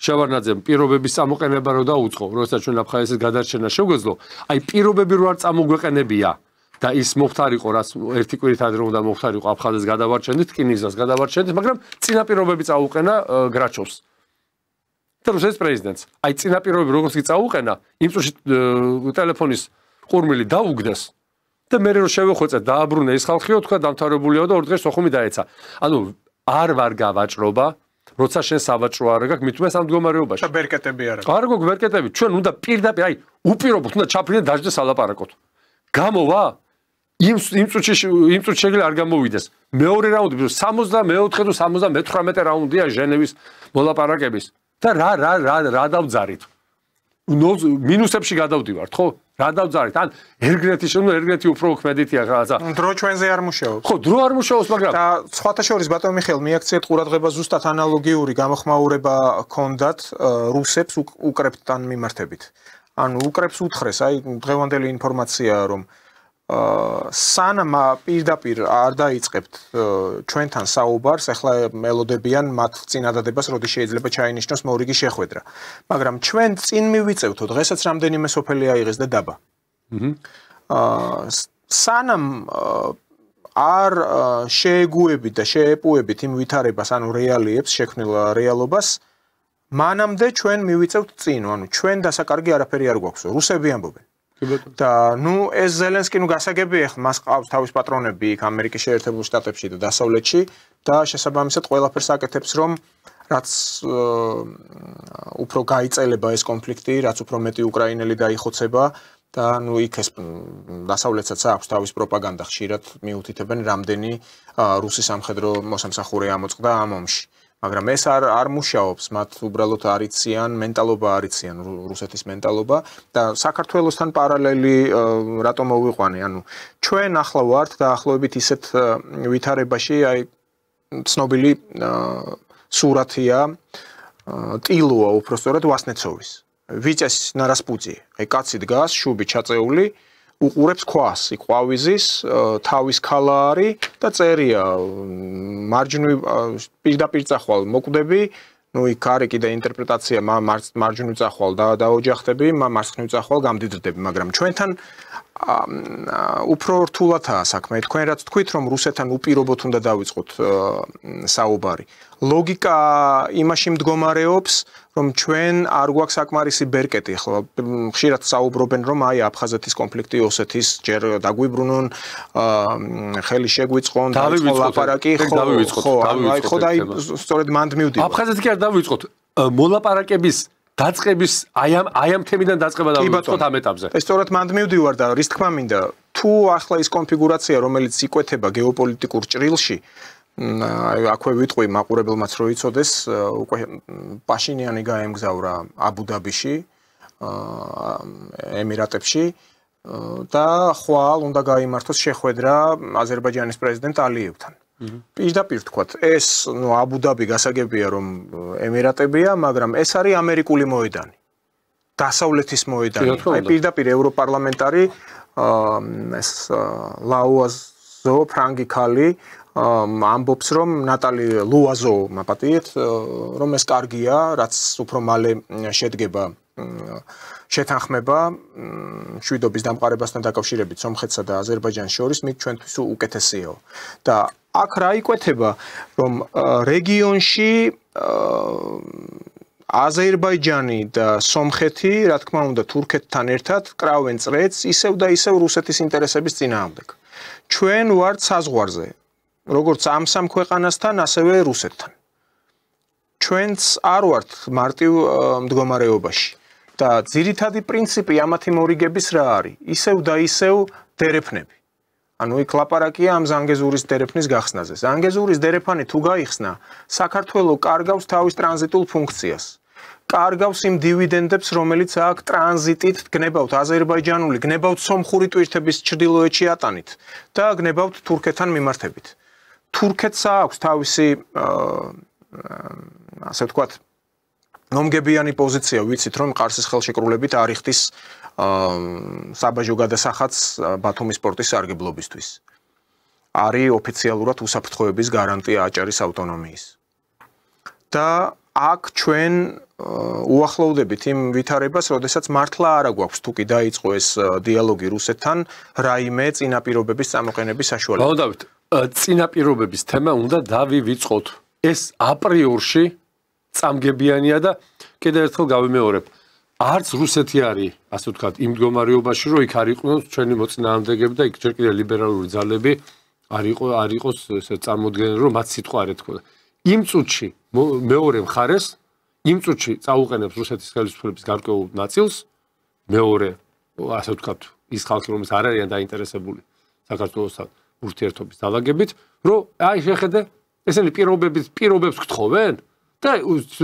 შევარდნაძემ პირობების წამოყენება რო დაუწყო, როდესაც ჩვენ აფხაზეთის გადარჩენა შეგვეძლო, აი პირობები რო არ წამოგვეყენებია და ის მოხდარიყო, რაც ერთი კვირით ადრე უნდა მოხდარიყო აფხაზეთის გადავარჩენით, რკინიგზას გადავარჩენით, მაგრამ წინაპირობები წაუყენა გრაჩოვს. და რუსეთის პრეზიდენტს. აი წინაპირობები როგორც კი წაუყენა, იმ წუთში ტელეფონის ყურმილი დაუგდეს და მე რო შევეხვეწე, დააბრუნე ის ხალხიო, თქვა დამთავრებულია და ორ დღეს სოხუმი დაეცა. ანუ არ ვარ გავაჭრობა, როცა შენ სავაჭრო არ გაქვს, მithume სამ მდგომარეობაში. და ბერკეტები არა. არ გვაქვს ბერკეტები, ჩვენ უნდა პირდაპირ, აი უპირობოთ, უნდა ჩაფრინდეთ დაждდეს ალაპარაკოთ. გამოვა იმ წუთში შეიძლება არ გამოვიდეს. მეორე რაუნდი 64 თუ 78 რაუნდია ჟენევის მოლაპარაკების. და რა დავძარით? მინუსებში გადავდივართ, ხო? რა დავძარით? ან ერგრეთი უფრო ქმედითია რაღაცა. დრო ჩვენზე არ მუშაობს. ხო, დრო არ მუშაობს, მაგრამ და სხვათა შორის ბატონ მიხეილ, მიაქციეთ ყურადღება ზუსტად ანალოგიური გამოხმაურება ჰქონდათ რუსებს უკრეპთან მიმართებით. ანუ უკრეფს უთხრეს, აი დღევანდელი ინფორმაციაა, რომ სანამ პირდაპირ არ დაიწყებთ ჩვენთან საუბარს, ახლა ელოდებიან მათ წინადადებას, როდის შეიძლება ჩაინიშნოს მორიგი შეხვედრა. მაგრამ ჩვენ წინ მივიწევთო, დღესაც რამდენიმე სოფელი აიღეს და დაბა. სანამ არ შეეგუებით და შეეპუებით იმ ვითარებას, ანუ რეალიებს, შექმნილ რეალობას, მანამდე ჩვენ მივიწევთ წინ, ანუ ჩვენ დასაკარგი არაფერი არ გვაქვს. რუსები ამბობენ. და ნუ ეს ზელენსკი ნუ გასაგებია, ახლა მას ყავს თავის პატრონები იქ ამერიკის შეერთებულ შტატებში და დასავლეთში და შესაბამისად ყველაფერს აკეთებს, რომ რაც უფრო გაიწელება ეს კონფლიქტი, რაც უფრო მეტი უკრაინელი დაიხოცება და ნუ იქ ეს დასავლეთსაც აქვს თავის პროპაგანდა, ხშირად მიუთითებენ რამდენი რუსი სამხედრო მოსამსახურე ამოწყდა ამ ომში. მაგრამ ეს არ მუშაობს, მათ უბრალოდ არიციან, მენტალობა არიციან, რუსეთის მენტალობა და საქართველოსთან პარალელი რატომ მოვიყვანე, ანუ ჩვენ ახლა ვართ დაახლოებით ისეთ ვითარებაში, აი ცნობილი სურათია ტილოა უпростоრად ვასნეცოვის. ვიწეს ნარასპუძი, აი კაცი დგას, შუბი ჩაწეული, უყურებს ქვას, იქ ყვავიზის, თავის ქალა არის და წერია მარჯვნივ პირდაპირ წახვალ მოკვდები, ну იქ არის კიდე ინტერპრეტაცია მარჯვნივ წახვალ დაოჯახდები, მარცხნივ წახვალ გამდიდრდები, მაგრამ ჩვენთან უფრო რთულადაა საქმე. თქვენ რაც თქვით, რომ რუსეთთან უპირობოდ უნდა დავიწყოთ საუბარი. ლოგიკა იმაში მდგომარეობს, რომ ჩვენ არ გვაქვს საკმარისი ბერკეტი, ხო, ხშირად საუბრობენ, რომ აი აფხაზეთის კონფლიქტი, ოსეთის ჯერ დაგვიბრუნონ, ხელი შეგვიწყონ, დაიწყო ლაპარაკი, ხო, აი ხო და სწორედ მანდ მივდივარ. აფხაზეთი კი არ დავიწყოთ. მოლაპარაკების დაწყების აი ამ თემიდან დაწყება დავიწყოთ ამ ეტაპზე. ეს სწორედ მანდ მივდივარ და რის თქმა მინდა, თუ ახლა ის კონფიგურაცია, რომელიც იკვეთება გეოპოლიტიკურ ჭრილში, აი აქვე ვიტყვი მაყურებელმაც რო იცოდეს, უკვე პაშინიანი გაემგზავრა აბუ-დაბიში, ემირატებში და ხვალ უნდა გაიმართოს შეხვედრა აზერბაიჯანის პრეზიდენტ ალიევთან. პირდაპირ თქვათ, ეს ნუ აბუ-დაბი გასაგებია რომ ემირატებია, მაგრამ ეს არის ამერიკული მოედანი. დასავლეთის მოედანი. აი პირდაპირ ევროპარლამენტარი ეს ლაუაზო ფრანგი ქალი ამბობს რომ ნატალი ლუაზო მაპატიეთ რომ ეს კარგია, რაც უფრო მალე შედგება შეთანხმება მშვიდობის დამყარებასთან დაკავშირებით სომხეთსა და აზერბაიჯანს შორის მით ჩვენთვის უკეთესიაო. და აქ რა იკვეთება, რომ რეგიონში აზერბაიჯანი და სომხეთი, რა თქმა უნდა, თურქეთთან ერთად კრავენ წრეც ისევ და ისევ რუსეთის ინტერესების წინააღმდეგ. ჩვენ ვართ საზღვარზე, როგორც ამ სამ ქვეყანასთან, ასევე რუსეთთან. ჩვენც არ ვართ მარტივ მდგომარეობაში. და ძირითადი პრინციპი ამათი მორიგების რა არის? ისევ და ისევ დერეფნები. ანუ იქ ლაპარაკია ამ ზანგეზურის დერეფნის გახსნაზე. ზანგეზურის დერეფანი თუ გაიხსნა, საქართველო კარგავს თავის ტრანზიტულ ფუნქციას. კარგავს იმ დივიდენდებს, რომელიც აქ ტრანზიტით გნებავთ აზერბაიჯანული, გნებავთ სომხური ტვირთების ჩრდილოეთში ატანით და გნებავთ თურქეთთან მიმართებით. თურქეთს აქვს თავისი ასე ვთქვათ ნომგებიანი პოზიცია, ვიცით რომ ყარსის ხელშეკრულებით არ იხდის საბაჟო გადასახადს ბათუმის პორტის სარგებლობისთვის. არის ოფიციალურად უსაფრთხოების გარანტია აჭარის ავტონომიის. და აქ ჩვენ უახლოვდებით იმ ვითარებას, როდესაც მართლა არა გვაქვს თუ კი დაიწყო ეს დიალოგი რუსეთთან, რაიმე წინაპირობების წამოყენების საშუალებით. მოვდავით, წინაპირობების თემა უნდა დავივიწყოთ. ეს აპრიორში წამგებიანია და კიდევ ერთხელ გავიმეორებ. არც რუსეთი არის, ასე ვთქვათ, იმ მდგომარეობაში, რომ იქ არ იყვნენ ჩვენი მოწინააღმდეგები და იქ ჯერ კიდევ ლიბერალური ძალები არ იყოს ესე წარმოდგენილი, რომ მათ სიტყვა არ ეთქვა. იმ წუთში მეორე მხარეს, იმ წუთში წაუყენებს რუსეთის ხელისუფლების გარკვეულ ნაწილს, მეორე, ასე ვთქვათ, ის ხალხი, რომელიც არ არიან დაინტერესებული საქართველოსთან ურთიერთობის დაალაგებით, რომ აი შეხედე, ესენი პირობებს გთხოვენ და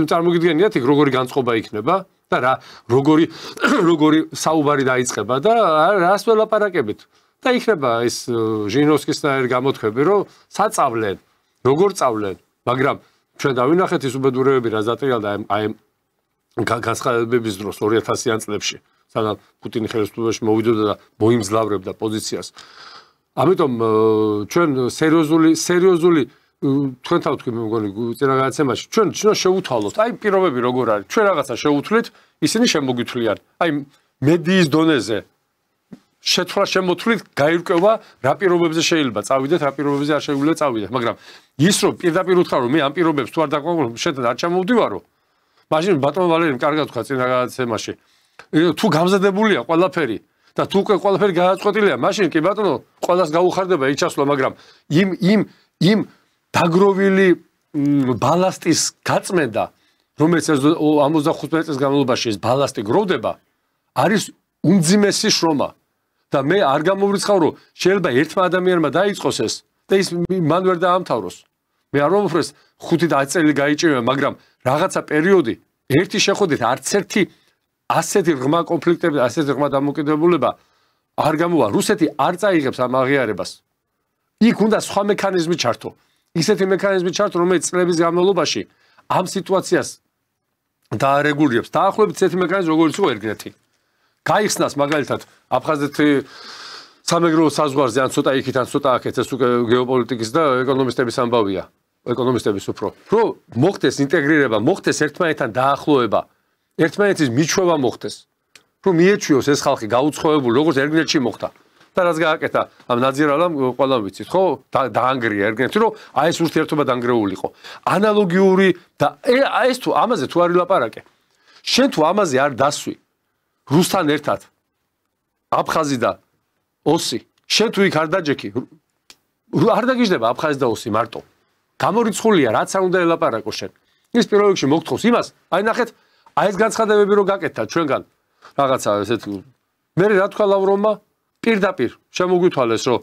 წარმოგიდგენიათ იქ როგორი განწყობა იქნება და რა როგორი საუბარი დაიწყება და რას ველაპარაკებით და იქნება ეს ჟინოვსკისნაირი გამოთქვები რომ საწავლენ როგორ წავლენ მაგრამ ჩვენ დავინახეთ ის უბედურებები რაც დატრიალდა აი განცხადებების დროს 2000-იან წლებში სანამ პუტინის ხელისუფლებაში მოვიდოდა და მოიმძლავრებდა პოზიციას ამიტომ ჩვენ სერიოზული თქვენ თავთ მე მგონი წინა გადაცემაში ჩვენ შევუთვალოთ აი პირობები როგორ არის ჩვენ რაღაცა შევუთვლით ისინი შემოგითვლიან აი მედიის დონეზე შეთვლა შემოთვლით გაირკვევა რა პირობებზე შეიძლება წავიდეთ რა პირობებზე არ შეგვიძლია წავიდეთ მაგრამ ის რომ პირდაპირ უთხრა რომ მე ამ პირობებს თუ არ დაკვირვებ შეთანხმებით არ ჩამოვდივარო მაშინ ბატონ ვალერიმ კარგად თქვა წინა გადაცემაში თუ გამზადებულია ყველაფერი და თუ უკვე ყველაფერი გააწყვეტილია მაშინ კი ბატონო ყველას გაუხარდება იჩასვლა მაგრამ იმ დაგროვილი ბალასტის გაწმენდა რომელიც 55 წლის განმავლობაში ეს ბალასტი გროვდება არის უმძიმესი შრომა და მე არ გამოვრიცხავ რომ შეიძლება ერთმა ადამიანმა დაიწყოს ეს და ის მან ვერ დაამთავროს მე არ ვამბობ, რომ 5-10 წელი გაიჭირება, მაგრამ რაღაცა პერიოდი ერთი შეხვედრით არც ერთი ასეთი ღრმა კონფლიქტები, ასეთი ღრმა დამოკიდებულება არ გამოვა. რუსეთი არ წაიღებს ამ აღიარებას. იქ უნდა სხვა მექანიზმი ჩართო. ისეთი მექანიზმი ჩართო, რომელიც წლების განმავლობაში ამ სიტუაციას დაარეგულირებს. დაახლოებით ესეთი მექანიზმი, როგორც იყო ერგნეთი. გაიხსნას მაგალითად აფხაზეთი სამეგრელო საზღვარზე ან ცოტა იქით ან ცოტა აქეთ ეს უკვე გეოპოლიტიკის და ეკონომისტების ამბავია. ეკონომისტების უფრო. რომ მოხდეს ინტეგრირება, მოხდეს ერთმანეთთან დაახლოება, ერთმანეთის მიჩვევა მოხდეს. რომ მიეჩვიოს ეს ხალხი გაუცხოებული, როგორც ერგნეთში მოხდა. და რაც გააკეთა ამ ნაძირალამ ყველა ვიცით, ხო? დაანგრია ერგნეთი, რომ აი ეს ურთიერთობა დაანგრეულიყო. ანალოგიური და ეს თუ ამაზე თუ არ ილაპარაკე. შენ თუ ამაზე არ დასვი რუსთან ერთად აფხაზი და ოსი, შენ თუ იქ არ დაჯექი, არ დაგიждდება აფხაზი და ოსი მარტო. გამორიცხულია, რაც არ უნდა ელაპარაკო შენ. ის პირველ რიგში მოგთხოვს იმას, აი ნახეთ, აი ეს განცხადებები რო გაკეთდა ჩვენგან რაღაცა ესეთ მე რა თქვა ლავროვმა პირდაპირ შემოგვითვალეს რომ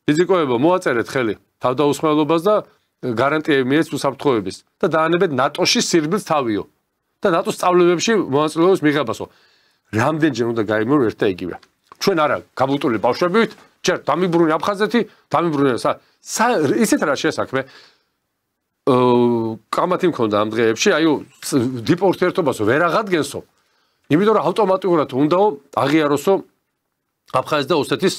ფიზიკოებო მოაწერეთ ხელი თავდაუსხმელობას და გარანტიები მიეც უსაფრთხოების და დაანებეთ ნატოში სირბილს თავიო და ნატოს სწავლებებში მონაწილეობის მიღებასო. რამდენჯერ უნდა გაიმეორო ერთ და იგივე. ჩვენ არა გაბუტული ბავშვებით, ჯერ დამიბრუნე აფხაზეთი, დამიბრუნე ისეთ რა შესაქმე კამათი მქონდა ამ დღეებში, აი დიპორტირებასო ვერ აღადგენსო. იმიტომ რომ ავტომატურად უნდაო აღიაროსო აფხაზეთის და ოსეთის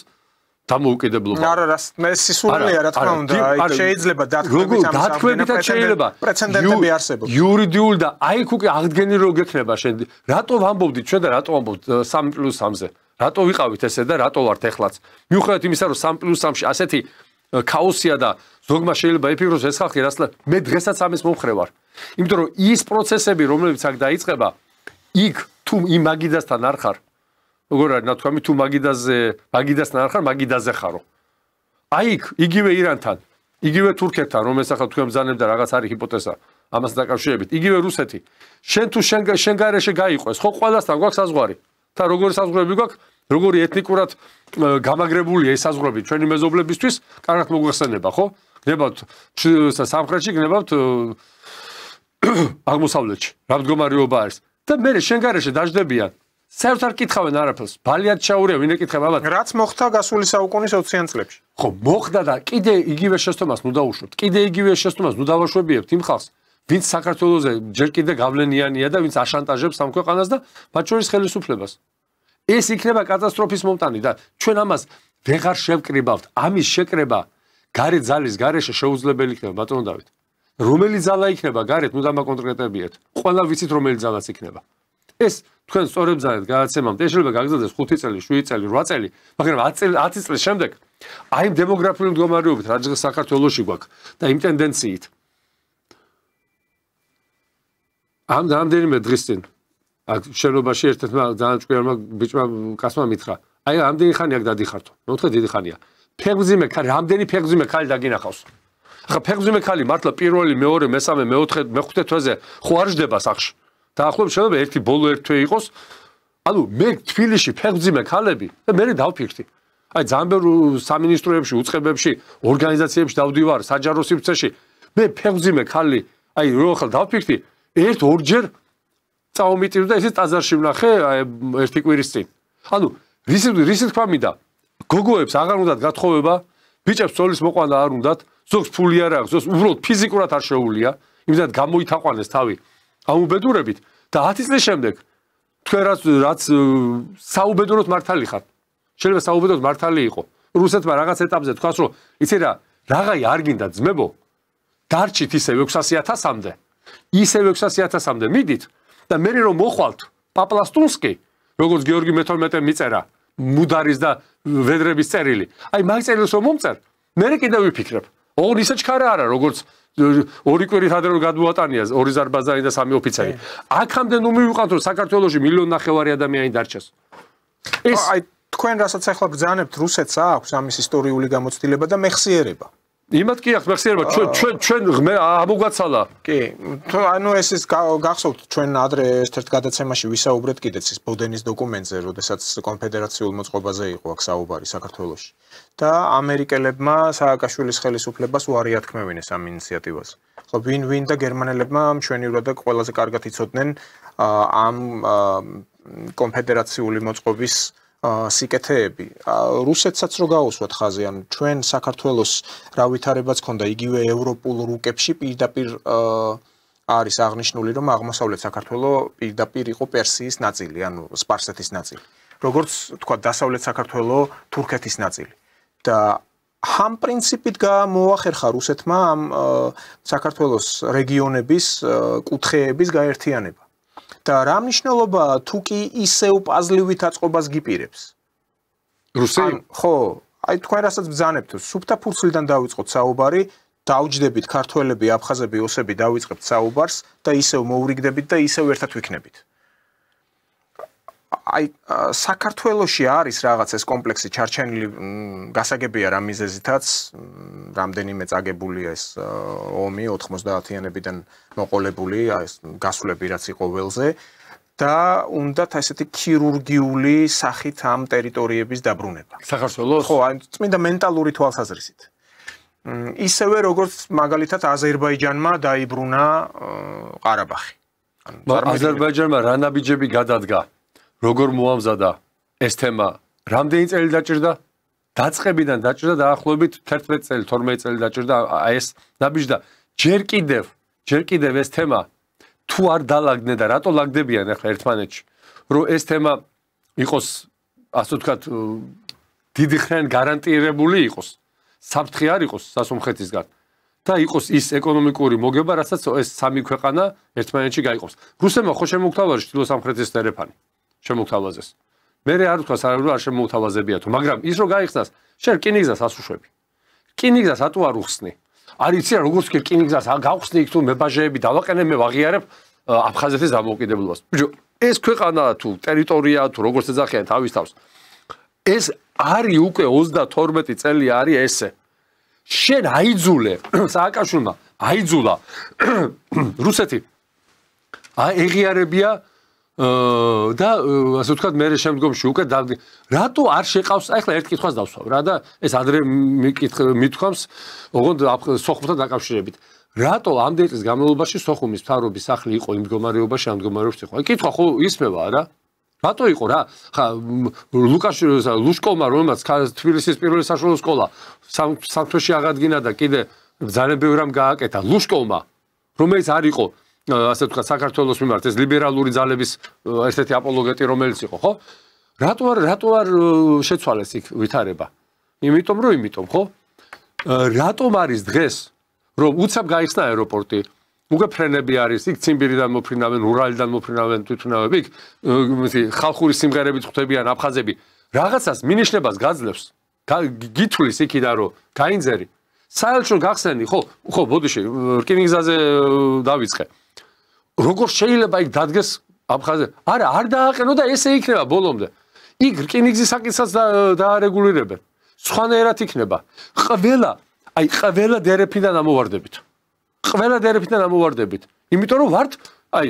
დამოუკიდებლობა. არა, მე სისულელია რა თქმა უნდა, აი შეიძლება დათქმებით ამ შეიძლება პრეცედენტები არსებობს. იურიდიული და აი უკვე აღდგენი რო გექნება შენ. რატო ვამბობდით ჩვენ და რატო ვამბობთ 3+3-ზე? რატო ვიყავით ესე და რატო ვართ ეხლაც? მიუხედავად იმისა, რომ 3+3-ში ასეთი ქაოსია და ზოგმა შეიძლება იფიქროს ეს ხალხი რას მე დღესაც ამის მომხრე ვარ. იმიტომ რომ ის პროცესები, რომლებიც აქ დაიწყება, იქ თუ იმ მაგიდასთან არ ხარ, როგორ არის ნათქვამი, თუ მაგიდასთან არ ხარ, მაგიდაზე ხარო. აი იქ იგივე ირანთან, იგივე თურქეთთან, რომელსაც ახლა თქვენ ბრძანებთ და რაღაც არის ჰიპოთეზა ამას დაკავშირებით, იგივე რუსეთი. შენ თუ შენ გარეშე გაიყვეს, ხო ყველასთან გვაქვს საზღვარი. და როგორი საზღვრები გვაქვს, როგორი ეთნიკურად გამაგრებულია ეს საზღვრები ჩვენი მეზობლებისთვის, კარგად მოგვეხსენება, ხო? გნებავთ სამხრეთში, გნებავთ აღმოსავლეთში. რა მდგომარეობა არის? და მე შენ გარეშე დაждდებიან. საერთოდ არ კითხავენ არაფერს. ბალიად ჩაურია, ვინ ეკითხება ალბათ. რაც მოხდა გასული საუკუნის 20-იან წლებში. ხო, მოხდა და კიდე იგივე შეცდომას ნუ დაუშვებთ. კიდე იგივე შეცდომას ნუ დავაშვებიებთ იმ ხალხს, ვინც საქართველოზე ჯერ კიდე გავლენიანია და ვინც აშანტაჟებს ამ ქვეყანას და მათ შორის ხელისუფლებას. ეს იქნება კატასტროფის მომტანი და ჩვენ ამას ვეღარ შევკრიბავთ. ამის შეკრება გარეთ ძალის გარეშე შეუძლებელი იქნება, ბატონო დავით. რომელი ძალა იქნება გარეთ, ნუ დამაკონკრეტებიეთ. ყველა ვიცით რომელი ძალაც იქნება. ეს თქვენ სწორებ ძალად გადაცემამდე შეიძლება გაგრძელდეს 5 წელი, 7 წელი, 8 წელი, მაგრამ 10 წლის შემდეგ აი იმ დემოგრაფიული მდგომარეობით რაც საქართველოში გვაქვს და იმ ტენდენციით ამ რამდენიმე დღის წინ აქ შენობაში ერთ-ერთმა ძალიან ჭკვიანმა ბიჭმა კაცმა მითხრა აი ამდენი ხანი აქ დადიხართო მე ვთქვი დიდი ხანია ფეხბზიმე ხალი რამდენი ფეხბზიმე ხალი დაგინახავს ახლა ფეხბზიმე ხალი მართლა პირველი მეორე მესამე მეოთხე მეხუთე თვეზე ხო არ ჯდება სახში დაახლოებით შეიძლება ერთი ბოლო ერთ თვე იყოს ანუ მე თბილისში ფეხბზიმე ხალები და მე დავფიქრდი აი ძალიან ბევრ სამინისტროებში უწყებებში ორგანიზაციებში დავდივარ საჯარო სივრცეში მე ფეხბზიმე ხალი აი რო ახლა დავფიქრდი ერთ-ორჯერ წაომიტივ და ესეც ტაძარში ვნახე ერთი კვირის წინ. ანუ რისი თქვა მინდა? გოგოებს აღარ უნდათ გათხოვება, ბიჭებს სწოლის მოყვანა არ უნდათ, ზოგს ფული არ აქვს, ზოგს უბრალოდ ფიზიკურად არ შეუულია, იმდენად გამოითაყვანეს თავი ამ უბედურებით და 10 წლის შემდეგ თქვენ რაც საუბედუროდ მართალი ხართ. შეიძლება საუბედუროდ მართალი იყო. რუსეთმა რაღაც ეტაპზე თქვას რომ იცი რა, რაღაცა არ გინდა ძმებო, დარჩით ისე 600.000-მდე. ისე 600.000-მდე მიდით და მე რომ მოხვალთ პაპლასტუნსკი, როგორც გეორგი მე-12 მიწერა, მუდარის და ვედრების წერილი. აი მაგ წერილს რომ მომწერ, მე კიდევ ვიფიქრებ. ოღონდ ისე ჩქარა არა, როგორც ორი კვირით ადრე გადმოატანია 2 ზარბაზანი და 3 ოფიცერი. აქამდე ნუ მივიყავთ რომ საქართველოში 1.5 მილიონი ადამიანი დარჩეს. ეს აი თქვენ რასაც ახლა ბრძანებთ რუსეთს აქვს ამის ისტორიული გამოცდილება და მეხსიერება. იმათ კი აქვს მეხსიერება ჩვენ ღმე ამოგვაცალა. კი, ანუ ეს ის გახსოვთ ჩვენ ადრე ერთ-ერთ გადაცემაში ვისაუბრეთ კიდეც ის ბოდენის დოკუმენტზე, როდესაც კონფედერაციულ მოწყობაზე იყო აქ საუბარი საქართველოში. და ამერიკელებმა სააკაშვილის ხელისუფლებას უარი ათქმევინეს ამ ინიციატივაზე. ხო, ვინ და გერმანელებმა მშვენივრად და ყველაზე კარგად იცოდნენ ამ კონფედერაციული მოწყობის სიკეთეები. რუსეთსაც რო გაუსვათ ხაზი, ანუ ჩვენ საქართველოს რა ვითარებაც ქონდა იგივე ევროპულ რუკებში პირდაპირ არის აღნიშნული, რომ აღმოსავლეთ საქართველო პირდაპირ იყო პერსიის ნაწილი, ანუ სპარსეთის ნაწილი. როგორც თქვა, დასავლეთ საქართველო თურქეთის ნაწილი. და ამ პრინციპით გამოახერხა რუსეთმა ამ საქართველოს რეგიონების კუთხეების გაერთიანება. და რა მნიშვნელობა თუ კი ისევ პაზლივით აწყობას გიპირებს? რუსი? ხო, აი თქვენ რასაც ბრძანებთ, სუფთა ფურცლიდან დავიწყოთ საუბარი, დავჯდებით ქართველები, აფხაზები, ოსები, დავიწყებთ საუბარს და ისევ მოურიგდებით და ისევ ერთად ვიქნებით. აი საქართველოში არის რაღაც ეს კომპლექსი ჩარჩენილი, გასაგებია რა მიზეზითაც, რამდენიმე წაგებულია ეს ომი 90-იანებიდან მოყოლებული, ეს გასვლები რაც იყო ველზე და უნდათ ესეთი ქირურგიული სახით ამ ტერიტორიების დაბრუნება. საქართველოს? ხო, აი წმინდა მენტალური თვალსაზრისით. ისევე როგორც მაგალითად აზერბაიჯანმა დაიბრუნა ყარაბაღი. აზერბაიჯანმა რა ნაბიჯები გადადგა? როგორ მოამზადა ეს თემა? რამდენი წელი დაჭირდა? დაწყებიდან დაჭირდა დაახლოებით 11 წელი, 12 წელი დაჭირდა ეს ნაბიჯი და ჯერ კიდევ ეს თემა თუ არ დალაგდნენ და რატო ლაგდებიან ახლა ერთმანეთში, რომ ეს თემა იყოს, ასე ვთქვათ, დიდი ხანი გარანტირებული იყოს, საფრთხე არ იყოს სასუნხეთისგან და იყოს ის ეკონომიკური მოგება, რასაც ეს სამი ქვეყანა ერთმანეთში გაიყობს. რუსებმა ხო შემოგთავაზეს ჩრდილო-სამხრეთის დერეფანი. შემოგთავაზეს. მე არ ვთქვას არ შემოგთავაზებიათო, მაგრამ ის რო გაიხსნას, შენ რკინიგზას ასუშვები. რკინიგზას ატო არ უხსნი. არ იცი რა როგორც კი რკინიგზას გავხსნი იქ თუ მებაჟეები დავაყენებ, მე ვაღიარებ აფხაზეთის დამოუკიდებლობას. ბიჭო, ეს ქვეყანა თუ ტერიტორია თუ როგორც ეძახიან თავის თავს. ეს არის უკვე 32 წელი არის ესე. შენ აიძულე სააკაშვილმა აიძულა რუსეთი ეღიარებია და ასე ვთქვათ მე შემდგომში უკვე რატო არ შეყავს ახლა ერთ კითხვას დავსვავ რა და ეს ადრე მithქვამს ოღონდ სოხუმთან დაკავშირებით რატო ამდენი წლის განმავლობაში სოხუმის მთავრობის სახლი იყო იმ მდგომარეობაში ამ მდგომარეობაში იყო აი კითხვა ხო ისმევა რა რატო იყო რა ხა ლუშკოვმა რომელმაც თბილისის პირველი საშუალო სკოლა სამთოში აღადგინა და კიდე ძალიან ბევრი რამ გააკეთა ლუშკოვმა რომელიც არ იყო ასე ვთქვათ საქართველოს მიმართ ეს ლიბერალური ძალების ერთ-ერთი აპოლოგეტი რომელიც იყო ხო რატო არ შეცვალეს იქ ვითარება იმიტომ ხო რატომ არის დღეს რომ უცებ გაიხსნა აეროპორტი უკვე ფრენები არის იქ ციმბირიდან მოფრინავენ ურალიდან მოფრინავენ თვითმფრინავები იქ ხალხური სიმღერებით ხვდებიან აფხაზები რაღაცას მინიშნებას გაძლევს გითვლის იქიდან რომ გაინძერი საერთოდ გახსენი ხო ბოდიში რკინიგზაზე დავიწყე როგორ შეიძლება იქ დადგეს აფხაზე არა არ დააყენო და ესე იქნება ბოლომდე იქ რკინიგზის საკითხსაც დაარეგულირებენ სხვანაირად იქნება ყველა დერეფიდან ამოვარდებით იმიტომ რომ ვართ აი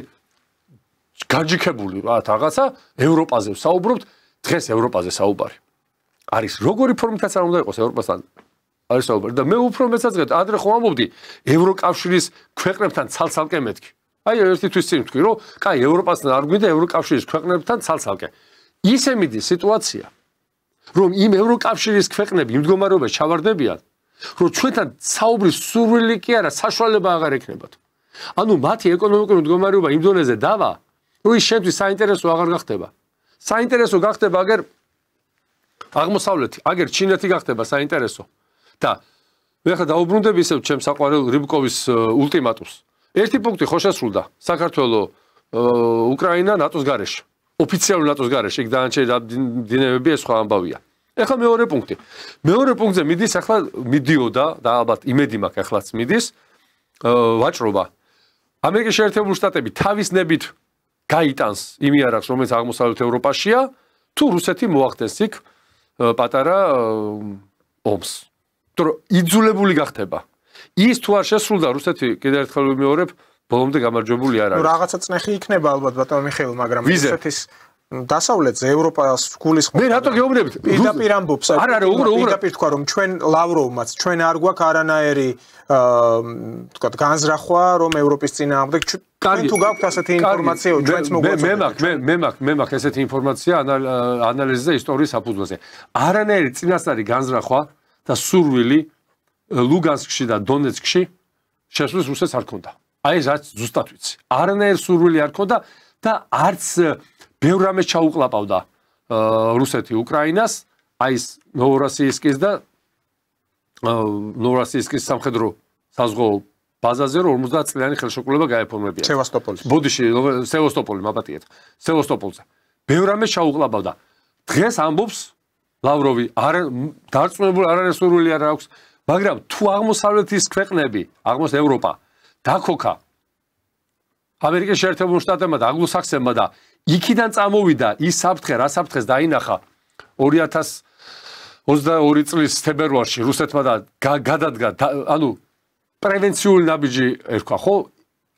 გაჯიქებული რაღაცა ევროპაზე ვსაუბრობთ დღეს ევროპაზე საუბარი არის როგორი ფორმითაც არ უნდა იყოს ევროპასთან არის საუბარი და მე უფრო მეცაცხეთ ადრე ხო ამბობდი ევროკავშირის ქვეყნებთან ცალ-ცალკე მეთქი აი ერთი თვის წინ ვთქვი რომ კაი ევროპასთან არ გვინდა ევროკავშირის ქვეყნებთან ცალ-ცალკე ისე მიდის სიტუაცია რომ იმ ევროკავშირის ქვეყნები იმ მდგომარეობაში ჩავარდებიან რომ ჩვენთან საუბრის სურვილი კი არა საშუალება აღარ ექნებათ ანუ მათი ეკონომიკური მდგომარეობა იმ დონეზე დავა რომ ის შენთვის საინტერესო აღარ გახდება საინტერესო გახდება აგერ აღმოსავლეთი აგერ ჩინეთი გახდება საინტერესო და მე ხა დაუბრუნდები ისევ ჩემს საყვარელ რიბკოვის ულტიმატუმს ერთი პუნქტი ხო შესრულდა საქართველოს უკრაინა ნატოს გარეშე ოფიციალურ ნატოს გარეშე იქ დაანჩენებები ეს სხვა ამბავია ეხლა მეორე პუნქტზე მიდის ახლა მიდიოდა და ალბათ იმედი მაქვს ახლაც მიდის ვაჭრობა ამერიკის შეერთებული შტატები თავის ნებით გაიტანს იმ იარაღს რომელიც აღმოსავლეთ ევროპაშია თუ რუსეთი მოახდენს იქ პატარა ომს იმიტომ რომ იძულებული გახდება. ის თუ არ შესრულდა რუსეთი კიდევ ერთხელ ვიმეორებ, ბოლომდე გამარჯვებული არ არის. რაღაცა წნეხი იქნება ალბათ ბატონო მიხეილ, მაგრამ რუსეთის დასავლეთზე ევროპას გულისხმობს. მე რატო გეუბნებით? პირდაპირ ამბობს. პირდაპირ თქვა რომ ჩვენ ლავროვმაც ჩვენ არ გვაქვს არანაირი თქვა განზრახვა რომ ევროპის წინააღმდეგ ჩვენ თუ გაქვთ ასეთი ინფორმაცია ჩვენც მოგვაწოდეთ. მე მაქვს ესეთი ინფორმაცია ანალიზზე ისტორიის საფუძველზე. არანაირი წინასწარი განზრახვა და სურვილი ლუგანსკში და დონეცკში შესვლის რუსეთს არ ქონდა. აი ეს რაც ზუსტად ვიცი. არანაირი სურვილი არ ქონდა და არც ბევრ რამეს ჩაუყლაპავდა რუსეთი უკრაინას, აი ეს ნოვოროსიისკის და ნოვოროსიისკის სამხედრო საზღვაო ბაზაზე 50 წლიანი ხელშეკრულება გაეფორმებია. სევასტოპოლის. ბოდიში, სევასტოპოლი, მაპატიეთ. სევასტოპოლზე. ბევრ რამეს ჩაუყლაპავდა. დღეს ამბობს ლავროვი, დარწმუნებული არანაირი სურვილი არ აქვს, მაგრამ თუ აღმოსავლეთის ქვეყნები, აღმოს ევროპა დაქოქა ამერიკის შეერთებულ შტატებმა და ანგლო-საქსებმა და იქიდან წამოვიდა ის საფრთხე, რა საფრთხეს დაინახა 2022 წლის თებერვალში რუსეთმა და გადადგა, ანუ პრევენციული ნაბიჯი ერქვა, ხო?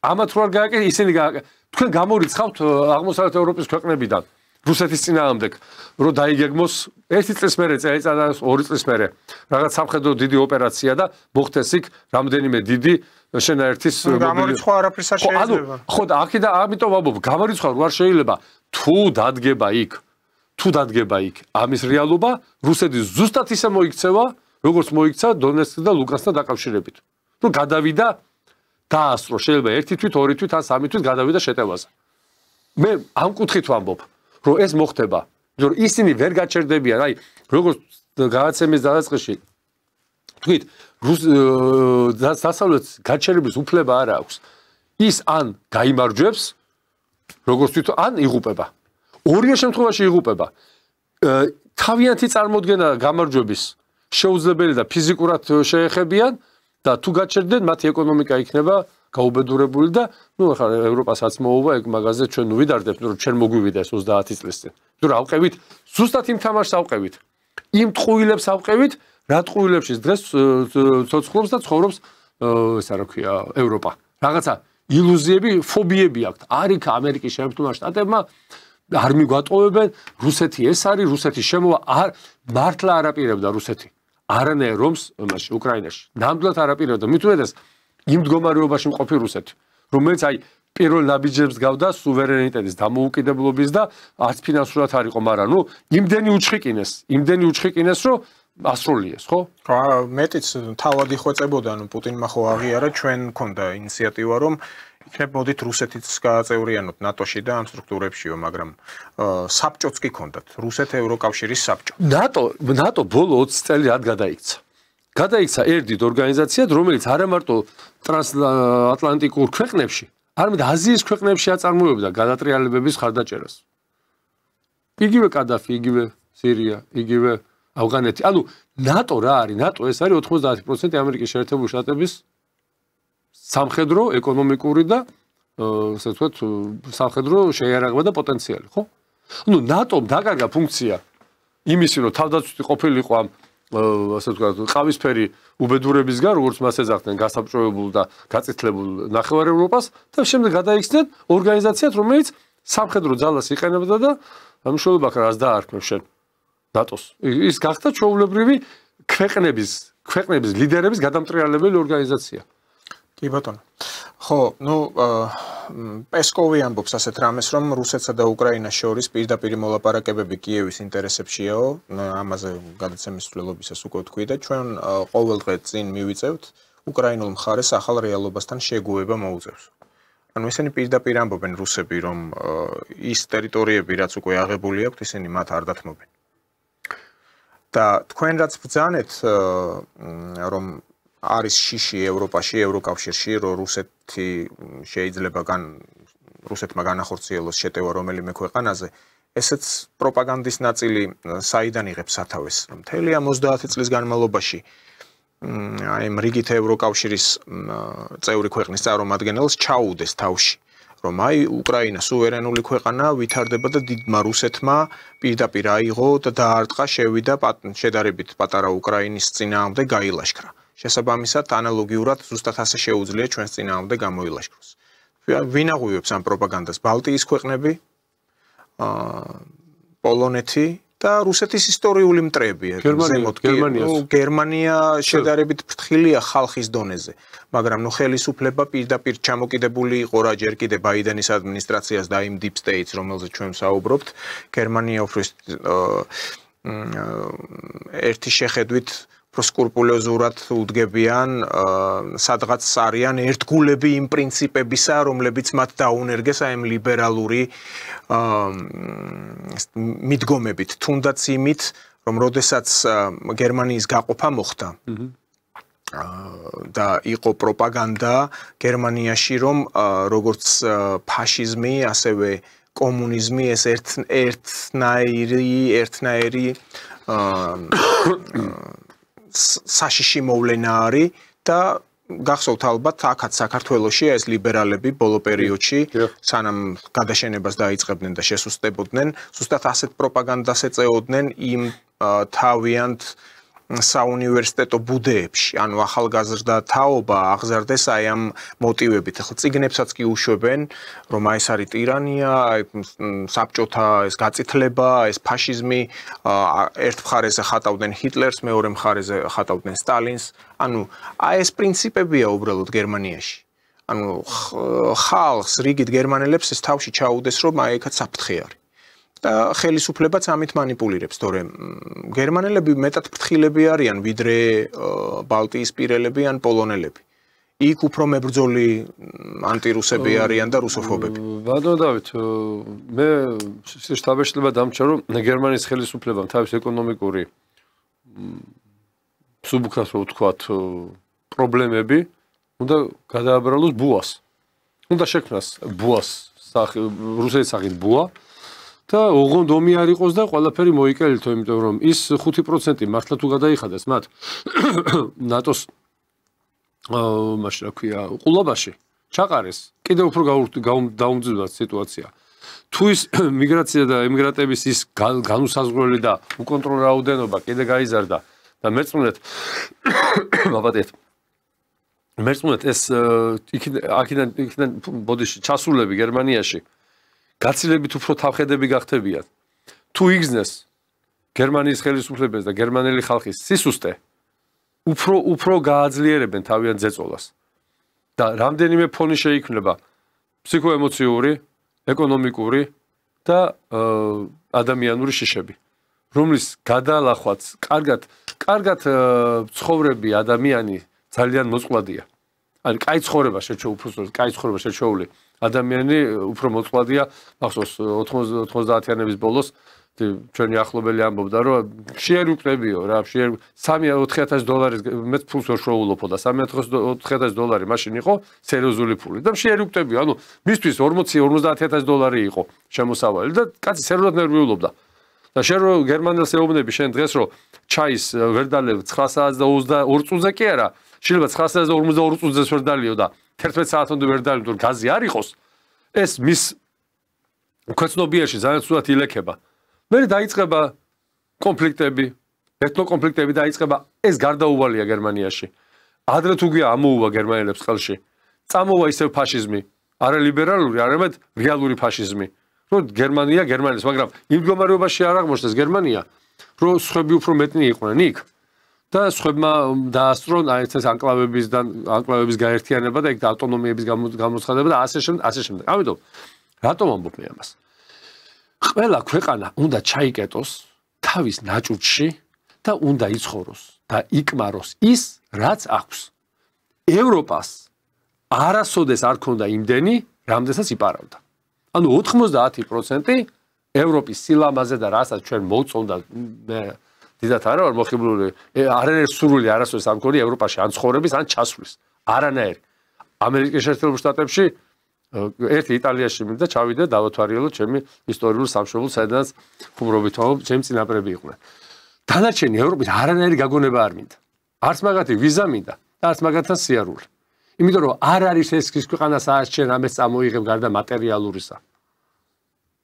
ამათ რო არ გააკეთე, ისინი თქვენ გამორიცხავთ აღმოსავლეთ ევროპის ქვეყნებიდან რუსეთის წინააღმდეგ, რომ დაიგეგმოს 1 წლის მერე, წელიწადა 2 წლის მერე რაღაც სამხედრო დიდი ოპერაცია და მოხდეს იქ რამდენიმე დიდი შენაერთის გამორიცხვა არაფერს არ შეიძლება. ხო და აქედან ამიტომ ვამბობ, გამორიცხვა რო არ შეიძლება, თუ დადგება იქ ამის რეალობა, რუსეთი ზუსტად ისე მოიქცევა, როგორც მოიქცა დონეცკ და ლუგანსკთან დაკავშირებით. თუ გადავიდა დაასწრო, შეიძლება 1 თვით, 2 თვით, ან 3 თვით გადავიდა შეტევაზე. მე ამ კუთხით ვამბობ, რომ ეს მოხდება, რომ ისინი ვერ გაჩერდებიან, აი, როგორც გადაცემის დასაწყისში თქვით, დასავლეთს გაჩერების უფლება არ აქვს. ის ან გაიმარჯვებს, როგორც თვითონ, ან იღუპება. ორივე შემთხვევაში იღუპება. თავიანთი წარმოდგენა გამარჯვების შეუძლებელი და ფიზიკურად შეეხებიან და თუ გაჩერდნენ, მათი ეკონომიკა იქნება გაუბედურებული და ნუ ახლა ევროპასაც მოუვა ეგ მაგაზე ჩვენ ნუ ვიდარდებთ, რომ ჩვენ მოგვივიდა ეს 30 წლის წინ. თუ რა ავყევით, ზუსტად იმ თამაშს ავყევით. იმ ტყუილებს ავყევით, რა ტყუილებშიც დღეს ცოცხლობს და ცხოვრობს ესა რა ქვია ევროპა. რაღაცა ილუზიები, ფობიები აქვთ. არ იქ ამერიკის შეერთებულ შტატებმა არ მიგვატყუებენ, რუსეთი ეს არის, რუსეთი შემოვა, მართლა არაპირებდა რუსეთი. არანაირ რომს იმაში უკრაინაში. ნამდვილად არაპირებდა. მით უმეტეს იმ მდგომარეობაში მყოფი რუსეთი, რომელიც აი პირველ ნაბიჯებს გავდა სუვერენიტეტის დამოუკიდებლობის და არც ფინანსურად არ იყო, მაგრამ ნუ იმდენი უჩხიკინეს, რომ ასროლიეს, ხო? მეტიც თავად იხვეწებოდა, ნუ პუტინმა ხო აღიარა, ჩვენ მქონდა ინიციატივა, რომ იქნებ მოდით რუსეთიც გააწევრიანოთ ნატოში და ამ სტრუქტურებშიო, მაგრამ საბჭოც კი ქონდათ, რუსეთ-ევროკავშირის საბჭო. ნატო ბოლო 20 წელი რად გადაიქცა? გადაიქცა ერთ ორგანიზაციად, რომელიც არა მარტო ტრანსატლანტიკურ ქვეყნებში, არამედ აზიის ქვეყნებში აწარმოებდა გადატრიალებების ხარდაჭერას. იგივე კადაფი, იგივე სირია, იგივე ავღანეთი. ანუ ნატო რა არის? ნატო ეს არის 90% ამერიკის შეერთებული შტატების სამხედრო, ეკონომიკური და ასე ვთქვათ, სამხედრო შეიარაღება და პოტენციალი, ხო? ანუ ნატომ დაკარგა ფუნქცია იმისი, რომ თავდაცვითი ყოფილიყო ამ ასე ვთქვათ, ყავისფერი უბედურებისგან, როგორც მას ეძახდნენ, გასაბჭოებულ და გაწითლებულ ნახევარ ევროპას და შემდეგ გადაიქცნენ ორგანიზაციად, რომელიც სამხედრო ძალას იყენებდა და ამშობლობა რას დაარქმევს შენ ნატოს. ის გახდა ჩვეულებრივი ქვეყნების ლიდერების გადამტრიალებელი ორგანიზაცია. კი ბატონო. ხო, ნუ პესკოვი ამბობს ასეთ რამეს, რომ რუსეთსა და უკრაინას შორის პირდაპირ მოლაპარაკებები კიევის ინტერესებშიაო, ამაზე გადაცემის ცვლილობისას უკვე თქვი და ჩვენ ყოველდღე წინ მივიწევთ უკრაინულ მხარეს ახალ რეალობასთან შეგუება მოუწევს. ანუ ისინი პირდაპირ ამბობენ რუსები, რომ ის ტერიტორიები, რაც უკვე აღებული აქვთ, ისინი მათ არ დათმობენ. და თქვენ რაც ბრძანეთ, რომ არის შიში ევროპაში, ევროკავშირში, რომ რუსეთი შეიძლება რუსეთმა განახორციელოს შეტევა რომელიმე ქვეყანაზე, ესეც პროპაგანდის ნაწილი საიდან იღებს სათავეს, რომ მთელი ამ 30 წლის განმავლობაში აი რიგით ევროკავშირის წევრი ქვეყნის წარმომადგენელს ჩაუდეს თავში რომ აი უკრაინა სუვერენული ქვეყანა ვითარდება და დიდმა რუსეთმა პირდაპირ აიღო და დაარტყა, შევიდა შედარებით პატარა უკრაინის წინააღმდეგ გაილაშქრა. შესაბამისად, ანალოგიურად ზუსტად ასე შეუძლია ჩვენს წინააღმდეგ გამოილაშქროს. ვინ აღვივებს ამ პროპაგანდას? ბალტიის ქვეყნები, პოლონეთი და რუსეთის ისტორიული მტრები. გერმანია შედარებით ფრთხილია ხალხის დონეზე, მაგრამ ხელისუფლება პირდაპირ ჩამოკიდებული იყო რა ჯერ კიდე ბაიდენის ადმინისტრაციას და იმ deep states, რომელზეც ჩვენ ვსაუბრობთ. გერმანია უფრო ერთი შეხედვით სკრუპულოზურად უდგებიან სადღაც არიან ერთგულები იმ პრინციპებისა, რომლებიც მათ დაუნერგეს აი ამ ლიბერალური მიდგომებით, თუნდაც იმით, რომ როდესაც გერმანიის გაყოფა მოხდა და იყო პროპაგანდა გერმანიაში, რომ როგორც ფაშიზმი, ასევე კომუნიზმი ეს ერთნაირი საშიში მოვლენა არის და გახსოვთ ალბათ აქაც საქართველოში ეს ლიბერალები ბოლო პერიოდში სანამ გადაშენებას დაიწყებდნენ და შესუსტებოდნენ, ზუსტად ასეთ პროპაგანდას ეწეოდნენ იმ თავიანთ საუნივერსიტეტო ბუდეებში, ანუ ახალგაზრდა თაობა აღზარდეს აი ამ მოტივებით. ახლა წიგნებსაც კი უშვებენ, რომ აი ეს არის ტირანია, აი საბჭოთა ეს გაწითლება, ეს ფაშიზმი, ერთ მხარეზე ხატავდნენ ჰიტლერს, მეორე მხარეზე ხატავდნენ სტალინს. ანუ აი ეს პრინციპებია უბრალოდ გერმანიაში. ანუ ხალხს, რიგით გერმანელებს ეს თავში ჩაუდეს, რომ აი ეკაც საფრთხე არის. და ხელისუფლებაც ამით მანიპულირებს, თორემ გერმანელები მეტად ფრთხილები არიან, ვიდრე ბალტიისპირელები ან პოლონელები. იქ უფრო მებრძოლი ანტირუსები არიან და რუსოფობები. ბატონო დავით, მე შთაბეჭდილება დამჭა, რომ გერმანიის ხელისუფლებამ თავის ეკონომიკური სუბუქრას რო ვთქვათ პრობლემები უნდა გადააბრალოს ბუას. უნდა შექმნას ბუას, რუსეთის სახით ბუა. და ოღონდ ომი არ იყოს და ყველაფერი მოიკელითო, იმიტომ რომ ის 5% მართლა თუ გადაიხადეს მათ ნატოს მაშინ რა ქვია, ყულაბაში ჩაყარეს, კიდევ უფრო დაუმძიმდა სიტუაცია. თუ ის მიგრაცია და ემიგრანტების ის განუსაზღვრელი და უკონტროლო რაოდენობა კიდე გაიზარდა და მეწმუნეთ ეს აქედან ბოდიში ჩასულები გერმანიაში გაცილებით უფრო თავხედები გახდებიან. თუ იგზნეს გერმანიის ხელისუფლებას და გერმანელი ხალხის სისუსტე, უფრო გააძლიერებენ თავიანთ ზეწოლას. და რამდენიმე ფონი შეიქმნება ფსიქოემოციური, ეკონომიკური და ადამიანური შიშები, რომლის გადალახვაც კარგად ცხოვრები ადამიანი ძალიან მოწყვლადია. ან კაი ცხოვრება შეჩეული ადამიანი უფრო მოწყვლადია. მახსოვს 90-იანების ბოლოს ჩვენი ახლობელი ამბობდა, რომ შეერუკლებიო რა, 3-4000 მე ფულს ვერ შოულობო და 3-4000 მაშინ იყო სერიოზული ფული და შეერუკლებიო. ანუ მისთვის 40-50000 იყო შემოსავალი და კაცი სერიოზულად ნერვიულობდა. და შენ რო გერმანელს ეუბნები შენ დღეს რომ ჩაის ვერ დალევ 9 საათს და 22 წუთზე კი არა, შეიძლება 9 საათს და 52 წუთზეც ვერ დალიო და 11 საათამდე ვერ დალიო, თუ გაზი არ იყოს, ეს მის ქვეცნობიერში ძალიან ცუდად ილექება. მე დაიწყება კონფლიქტები, ეთნო კონფლიქტები დაიწყება, ეს გარდაუვალია გერმანიაში. ადრე თუ გია ამოუვა გერმანელებს ხელში. წამოვა ისევ ფაშიზმი, არა ლიბერალური, არამედ რეალური ფაშიზმი. რომ გერმანიის, მაგრამ იმ მდგომარეობაში არ აღმოჩნდეს გერმანია, რომ სხვები უფრო მეტნი იყვნენ იქ. და სხვებმა დაასწრონ აი ეს ანკლავების გაერთიანება და ეგ ავტონომიების გამოცხადება და ასე შემდეგ. ამიტომ რატომ ამბობ მე ამას? ყველა ქვეყანა უნდა ჩაიკეტოს თავის ნაჭუჭში და უნდა იცხოვროს და იკმაროს ის, რაც აქვს. ევროპას არასოდეს არ ქონდა იმდენი, რამდენსაც იპარავდა. ანუ 90% ევროპის სილამაზე და რასაც ჩვენ მოვწონდა დიდათ არა ვარ მოხიბლული, არანაირი სურვილი არასოდეს არ მქონია ევროპაში ან ცხოვრების, ან ჩასვლის. არანაირი. ამერიკის შეერთებულ შტატებში ერთი იტალიაში მინდა ჩავიდე დავათვალიერო ჩემი ისტორიულ სამშობლოს, სადაც ხუმრობით ჩემი წინაპრები იყვნენ. დანარჩენი ევროპით არანაირი გაგონება არ მინდა. არც მაგათი ვიზა მინდა და არც მაგათთან სიარული. იმიტომ რომ არ არის ეს ის ქვეყანა სადაც ჩვენ ამას წამოიღებ გარდა მატერიალურისა.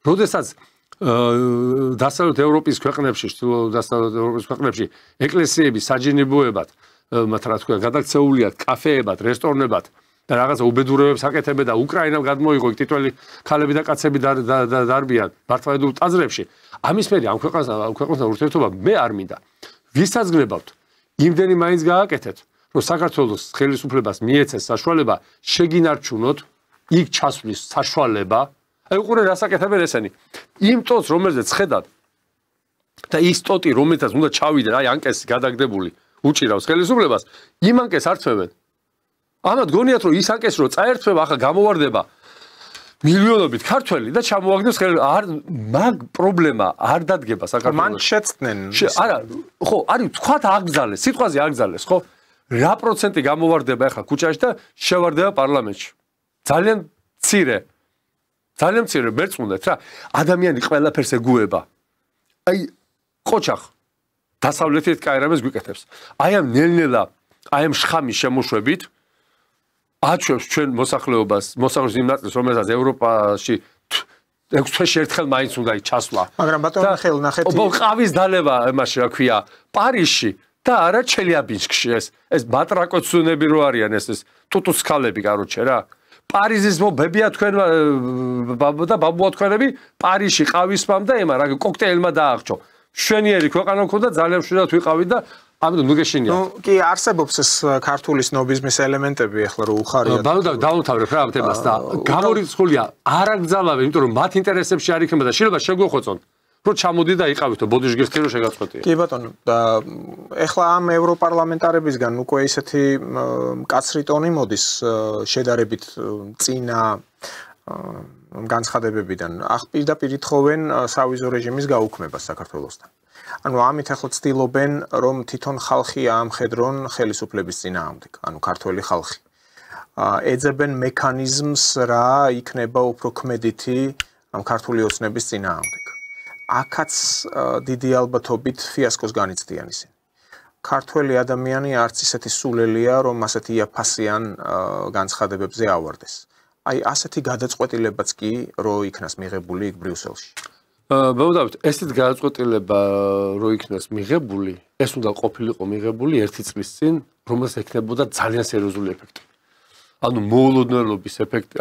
როდესაც დასავლეთ ევროპის ქვეყნებში, დასავლეთ ევროპის ქვეყნებში ეკლესიები საჯინიბოებად, მათ რა თქვა, გადაქცეულიათ კაფეებად, რესტორნებად და რაღაცა უბედურებებს აკეთებენ და უკრაინამ გადმოიღო ტიტველი ქალები და კაცები დარბიან მართლმადიდებლურ ტაძრებში. ამის მერე ამ ქვეყანასთან ურთიერთობა მე არ მინდა. ვისაც გნებავთ, იმდენი მაინც გააკეთეთ, რომ საქართველოს ხელისუფლებას მიეცეს საშუალება შეგინარჩუნოთ იქ ჩასვლის საშუალება. აი უყურე რას აკეთებენ ესენი. იმ ტოტს რომელზეც ხედავთ და ის ტოტი რომელსაც უნდა ჩავიდე, აი ანკესი გადაგდებული უჭირავს ხელისუფლებას, იმ ანკეს არ თმევენ. ამათ გონიათ რომ ის ანკესი რომ წაერთვება, ახლა გამოვარდება მილიონობით ქართველი და ჩამოაგდებს არ მაგ პრობლემა არ დადგება საქართველოს. მან შეცდნენ. არა, ხო, არის თქვათ აგზალეს, სიტყვაზე აგზალეს, ხო? რა პროცენტი გამოვარდება ახლა ქუჩაში და შევარდება პარლამენტში. ძალიან მცირე მერწმუნდეთ რა. ადამიანი ყველაფერს ეგუება. აი ყოჩახ დასავლეთით კაირამეს გვიკეთებს. აი ამ ნელ-ნელა, აი ამ შხამის შემოშვებით აჩვევს ჩვენ მოსახლეობას იმ ნაწილს, რომელსაც ევროპაში 6 თვეში ერთხელ მაინც უნდა ჩასვლა. მაგრამ ბატონო მიხეილ ნახეთი. ყავის დალევა იმაში რა ქვია, პარიზში და არა ჩელიაბინსკში ეს ბატრაკოცუნები რო არიან ეს ტუტუსკალები კაროჩე რა. პარიზის მობებია თქვენ და ბაბუა თქვენები პარიზში ყავისმამ და ემა რა კოქტეილმა დააღჭო. შვენიერი ქვეყანა მქონდა ძალიან მშვიდად ვიყავით და ამიტომ ნუ გეშინია. ნუ კი არსებობს ეს ქართული სნობიზმის ელემენტები ახლა რო უხარია. დაუნთავრებ რა ამ თემას და გამორიცხულია არ აგზალავენ, იმიტომ რომ მათ ინტერესებში არ იქნება და შეიძლება შეგვეხოცონ. რო ჩამოდი და იყავითო ბოდიშგირთი რო შეგაწყვეტია. კი ბატონო და ეხლა ამ ევროპარლამენტარებისგან უკვე ისეთი მკაცრი ტონი მოდის შედარებით წინა განცხადებებიდან პირდაპირ ითხოვენ სავიზო რეჟიმის გაუქმებას საქართველოსთან. ანუ ამით ახლა ცდილობენ რომ თვითონ ხალხი აამხედრონ ხელისუფლების წინააღმდეგ, ანუ ქართველი ხალხი. ეძებენ მექანიზმს რა იქნება უფრო ქმედითი ამ ქართული ოცნების წინააღმდეგ. აქაც დიდი ალბათობით ფიასკოს განიცდიან ისინი. ქართველი ადამიანი არც ისეთი სულელია, რომ ასეთი იაფასიან განცხადებებზე ავარდეს. აი ასეთი გადაწყვეტილებაც კი რო იქნას მიღებული იქ ბრიუსელში. მოვდავთ, ესეთ გადაწყვეტილება რო იქნას მიღებული, ეს უნდა ყოფილიყო მიღებული 1 წლის წინ, რომელსაც ექნებოდა ძალიან სერიოზული ეფექტი. ანუ მოულოდნელობის ეფექტი,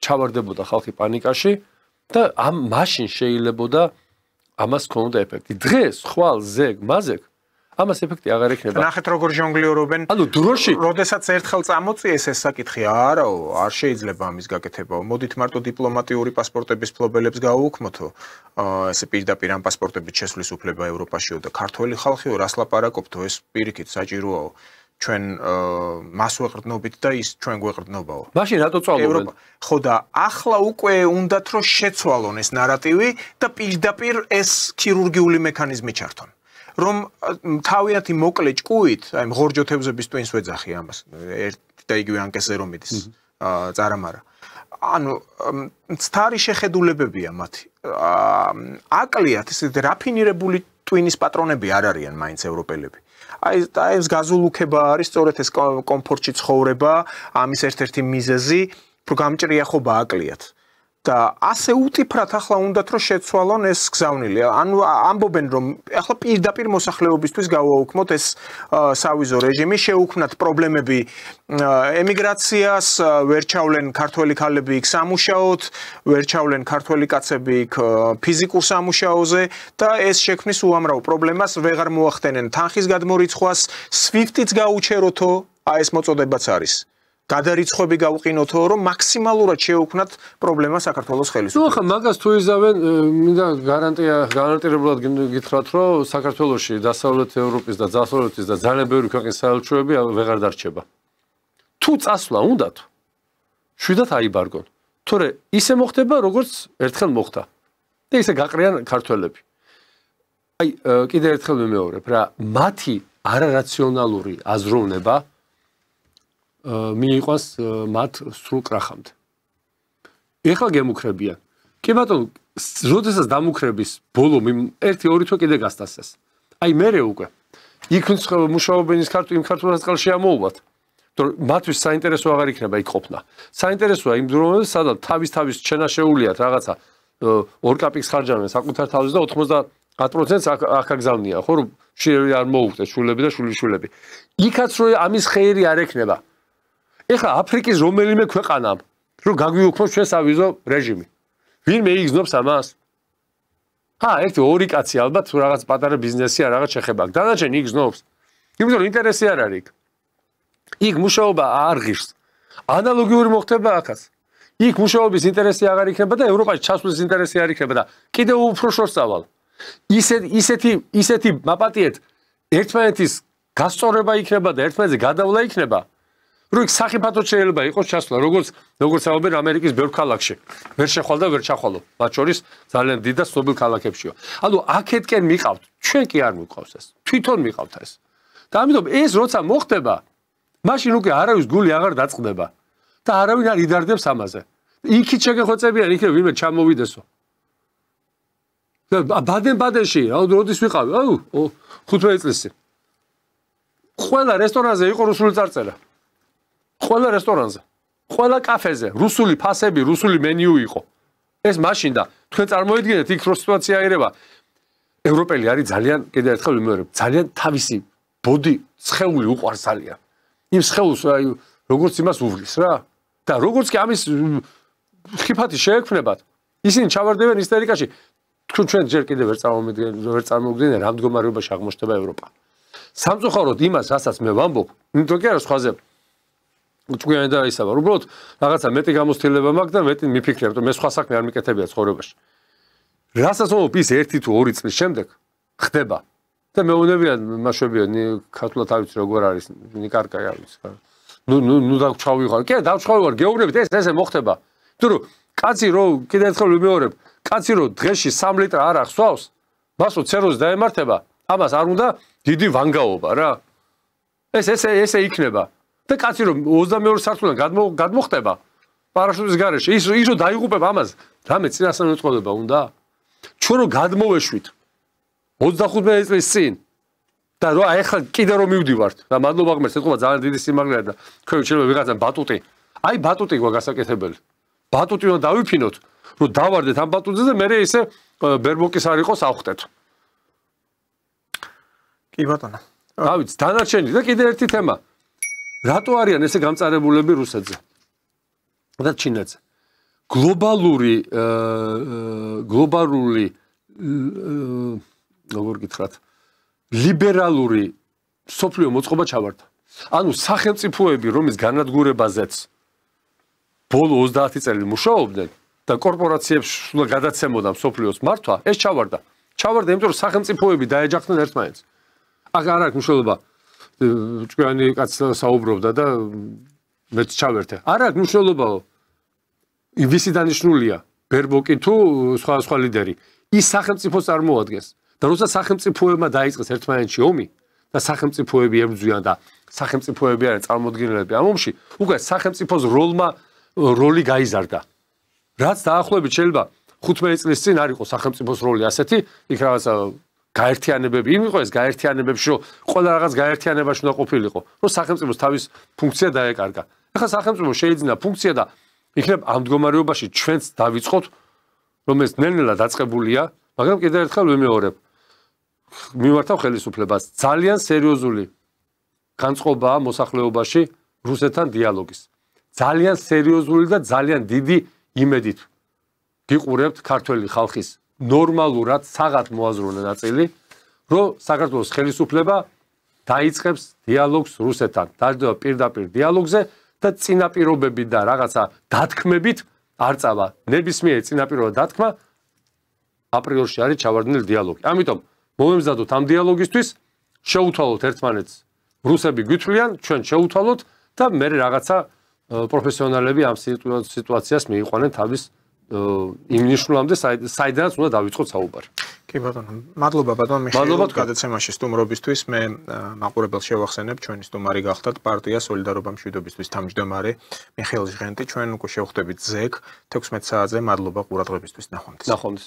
ჩავარდებოდა ხალხი პანიკაში. და ამ მაშინ შეიძლებოდა ამას ქონოდა ეფექტი. დღეს ხვალ ზეგ მაზეგ ამას ეფექტი აღარ ექნება. ნახეთ როგორ ჟონგლიორობენ. ანუ დროში, როდესაც ერთხელ წამოწიეს ეს საკითხი, არაო, არ შეიძლება ამის გაკეთება. მოდით მარტო დიპლომატიური პასპორტების ფლობელებს გაუქმოთო. ესე პირდაპირ ამ პასპორტებით შესვლის უფლება ევროპაშიო და ქართველი ხალხიო, რას ლაპარაკობთო, ეს პირიქით საჭიროა. ჩვენ მას ვეყრდნობით და ის ჩვენ გვეყრდნობაო. მაშინ რატო წვალობენ? ხო და ახლა უკვე უნდათ რომ შეცვალონ ეს ნარატივი და პირდაპირ ეს ქირურგიული მექანიზმი ჩართონ. რომ თავიანთი მოკლე ჭკუით, აი მღორჯოთევზების ტვინს ვეძახი ამას, ერთ და იგივე ანკესზე რომ მიდის წარამარა. ანუ მცდარი შეხედულებებია მათი. აკლიათ ესეთი რაფინირებული ტვინის პატრონები არ არიან მაინც ევროპელები. აი ეს გაზულუქება არის სწორედ ეს კომფორტში ცხოვრება, ამის ერთ-ერთი მიზეზი, რომ გამჭრიახობა აკლიათ. და ასე უტიფრად ახლა უნდათ რომ შეცვალონ ეს გზავნილი. ანუ ამბობენ რომ ახლა პირდაპირ მოსახლეობისთვის გავაუქმოთ ეს სავიზო რეჟიმი, შეუქმნათ პრობლემები ემიგრაციას, ვერ ჩავლენ ქართველი ქალები იქ სამუშაოდ, ვერ ჩავლენ ქართველი კაცები იქ ფიზიკურ სამუშაოზე და ეს შექმნის უამრავ პრობლემას, ვეღარ მოახდენენ თანხის გადმორიცხვას, SWIFT-იც გაუჩეროთო, აი ეს მოწოდებაც არის. გადარიცხვები გავყინოთო, რომ მაქსიმალურად შეუქმნათ პრობლემა საქართველოს ხელისუფლებას. ნუ ახლა მაგას თუ იზავენ, მინდა გარანტირებულად გითხრათ, რომ საქართველოში დასავლეთ ევროპის და დასავლეთის და ძალიან ბევრი ქვეყნის საელჩოები ვეღარ დარჩება. თუ წასვლა უნდათ, შვიდათ აიბარგონ. თორე ისე მოხდება, როგორც ერთხელ მოხდა. და ისე გაყრიან ქართველები. აი, კიდე ერთხელ ვიმეორებ რა, მათი არარაციონალური აზროვნება მიიყვანს მათ სრულ კრახამდე. ეხლა გემუქრებიან. კი ბატონო, როდესაც დამუქრების ბოლო 1-2 თვე კიდე გასტასეს. აი მერე უკვე იქ მუშაობენ იმ ქართულ ნაწილში ამოუვათ. მათთვის საინტერესო აღარ იქნება იქ ყოფნა. საინტერესოა იმ დროს, სადაც თავის ჩენა შეუულიათ რაღაცა ორ კაპიკს ხარჯავენ საკუთარ თავზე და 90%-ს აქ აგზავნია, ხო, რომ შვილები არ მოუხდეს, შვილები და შვილიშვილები. იქაც რომ ამის ხეირი არ ექნება. ეხლა აფრიკის რომელიმე ქვეყანამ რომ გაგვიუქმოს ჩვენ სავიზო რეჟიმი. ვინმე იგზნობს ამას? ერთი ორი კაცი ალბათ რაღაც პატარა ბიზნესი არ რაღაც შეხება. დანარჩენი იგზნობს. იმიტომ რომ ინტერესი არ არის. იქ მუშაობა არ ღირს. ანალოგიური მოხდება აქაც. იქ მუშაობის ინტერესი აღარ იქნება და ევროპაში ჩასვლის ინტერესი არ იქნება და კიდევ უფრო შორს წავალ. ისეთი მაპატიეთ ერთმანეთის გასწორება იქნება და ერთმანეთზე გადავლა იქნება. რომ იქ სახიფათოდ შეიძლება იყოს ჩასვლა, როგორც ალბათ ამერიკის ბევრ ქალაქში. ვერ შეხვალ და ვერ ჩახვალო. მათ შორის ძალიან დიდ და ცნობილ ქალაქებშია. ანუ აქეთკენ მიყავთ, ჩვენ კი არ მიყავს ეს. თვითონ მიყავთ ეს. და ამიტომ ეს როცა მოხდება, მაშინ უკვე არავის გული აღარ დაწყდება და არავინ არ იდარდებს ამაზე. იქით შეგეხვეწებიან, იქ ვინმე ჩამოვიდესო. და ბადენ-ბადენში, როდის ვიყავი? 15 წლისი. ყველა რესტორანზე იყო რუსული წარწერა. ყველა რესტორანზე, ყველა კაფეზე, რუსული ფასები, რუსული მენიუ იყო. ეს მაშინ და თქვენ წარმოიდგინეთ იქ რო სიტუაცია აირება. ევროპელი არის ძალიან, კიდევ ერთხელ ვიმეორებ, ძალიან თავისი ბოდი სხეული უყვარს ძალიან. იმ სხეულს როგორც იმას უვლის რა. და როგორც კი ამის ხიფათი შეექმნებათ, ისინი ჩავარდებიან ისტერიკაში. ჩვენ ჯერ კიდევ ვერ წარმოვიდგენთ რა მდგომარეობაში აღმოჩნდება ევროპა. სამწუხაროდ იმას, რასაც მე ვამბობ, იმიტომ კი არა სხვაზე თქვენ და ისაა, უბრალოდ რაღაცა მეტი გამოცდილება მაქვს და მეტი მიფიქრებ, რომ მე სხვა საქმე არ მიკეთებია ცხოვრებაში. რასაც ვამბობ, ის 1 თუ 2 წლის შემდეგ ხდება. და მეუბნებია, მაშვებია, ქართულად არ ვიცი როგორ არის, ნიკარკა არის. ნუ დავჩავიღარ. კი, დავჩავიღარ, გეუბნებით, ესე მოხდება. თუ რომ კაცი რო კიდევ ერთხელ ვიმეორებ, კაცი რო დღეში 3 ლიტრ არ ახსვავს, მასო ცეროს დაემართება, ამას არ უნდა დიდი ვანგაობა რა. ესე იქნება. და კაცი რომ 22 სართულიდან გადმოხდება პარაშუტის გარეშე, ის რომ დაიღუპებ ამას, რამე წინასწარმეტყველება უნდა? ჩვენ რომ გადმოვეშვით 25 წლის წინ და რა ეხლა კიდე რომ მივდივართ და მადლობა ღმერთს, ეთქობა ძალიან დიდი სიმაღლეა და თქვენ შეიძლება ვიღაცა ბატუტი. აი ბატუტი გვა გასაკეთებელი. ბატუტი უნდა დავიფინოთ, რომ დავარდეთ ამ ბატუტზე და მე ისე ბერბოკის არ იყოს ავხტეთ. კი ბატონო. ავიც დანარჩენი და კიდე ერთი თემა. რატო არიან ესე გამწარებულები რუსეთზე და ჩინეთზე? გლობალური როგორ გითხრათ, ლიბერალური სოფლიო მოწყობა ჩავარდა. ანუ სახელმწიფოები, რომის განადგურებაზეც ბოლო 30 წელი მუშაობდნენ და კორპორაციებს სულ გადაცემოდა სოფლიოს მართვა, ეს ჩავარდა. ჩავარდა, იმიტომ რომ სახელმწიფოები დაეჯახდნენ ერთმანეთს. აქ არ აქვს მნიშვნელობა ჭკვიანი კაცს საუბრობდა და მეც ჩავერთე. არ აქვს მნიშვნელობაო. ვისი დანიშნულია? ბერბოკი თუ სხვა ლიდერი. ის სახელმწიფოს წარმოადგენს. და როცა სახელმწიფოებმა დაიწყეს ერთმანეთში ომი და სახელმწიფოები ებრძვიან და სახელმწიფოები არიან წარმოდგენილები ამ ომში, უკვე სახელმწიფოს როლი გაიზარდა. რაც დაახლოებით შეიძლება 15 წლის წინ არ იყო სახელმწიფოს როლი ასეთი, იქ რაღაცა გაერთიანებები, იყო ეს გაერთიანებებში, რომ ყველა რაღაც გაერთიანებაში უნდა ყოფილიყო, რომ სახელმწიფოს თავის ფუნქცია დაეკარგა. ეხლა სახელმწიფო შეიძინა ფუნქცია და იქნებ ამ მდგომარეობაში ჩვენც დავიწყოთ, რომ ეს ნელ-ნელა დაწყებულია, მაგრამ კიდევ ერთხელ ვიმეორებ. მიმართავ ხელისუფლებას, ძალიან სერიოზული განწყობაა მოსახლეობაში რუსეთთან დიალოგის. ძალიან სერიოზული და ძალიან დიდი იმედით გიყურებთ ქართველი ხალხის ნორმალურად საღად მოაზროვნე ნაწილი, რომ საქართველოს ხელისუფლება დაიწყებს დიალოგს რუსეთთან. დაждდება პირდაპირ დიალოგზე და წინაპირობები და რაღაცა დათქმებით არ წავა. ნებისმიერი წინაპირობა დათქმა აპრიორში არის ჩავარდნილი დიალოგი. ამიტომ მომემზადოთ ამ დიალოგისთვის, შეუთვალოთ ერთმანეთს. რუსები გვითვლიან, ჩვენ შეუთვალოთ და მე რაღაცა პროფესიონალები ამ სიტუაციას მიიყვანენ თავის იმ ნიშნულამდე, საიდანაც უნდა დავიწყოთ საუბარი. კი ბატონო, მადლობა ბატონო მიხეილ გადაცემაში სტუმრობისთვის. მე მაყურებელს შევახსენებ, ჩვენი სტუმარი გახდათ პარტია სოლიდარობა მშვიდობისთვის თავმჯდომარე მიხეილ ჟღენტი. ჩვენ უკვე შევხვდებით ზეგ 16 საათზე. მადლობა ყურადღებისთვის. ნახვამდის.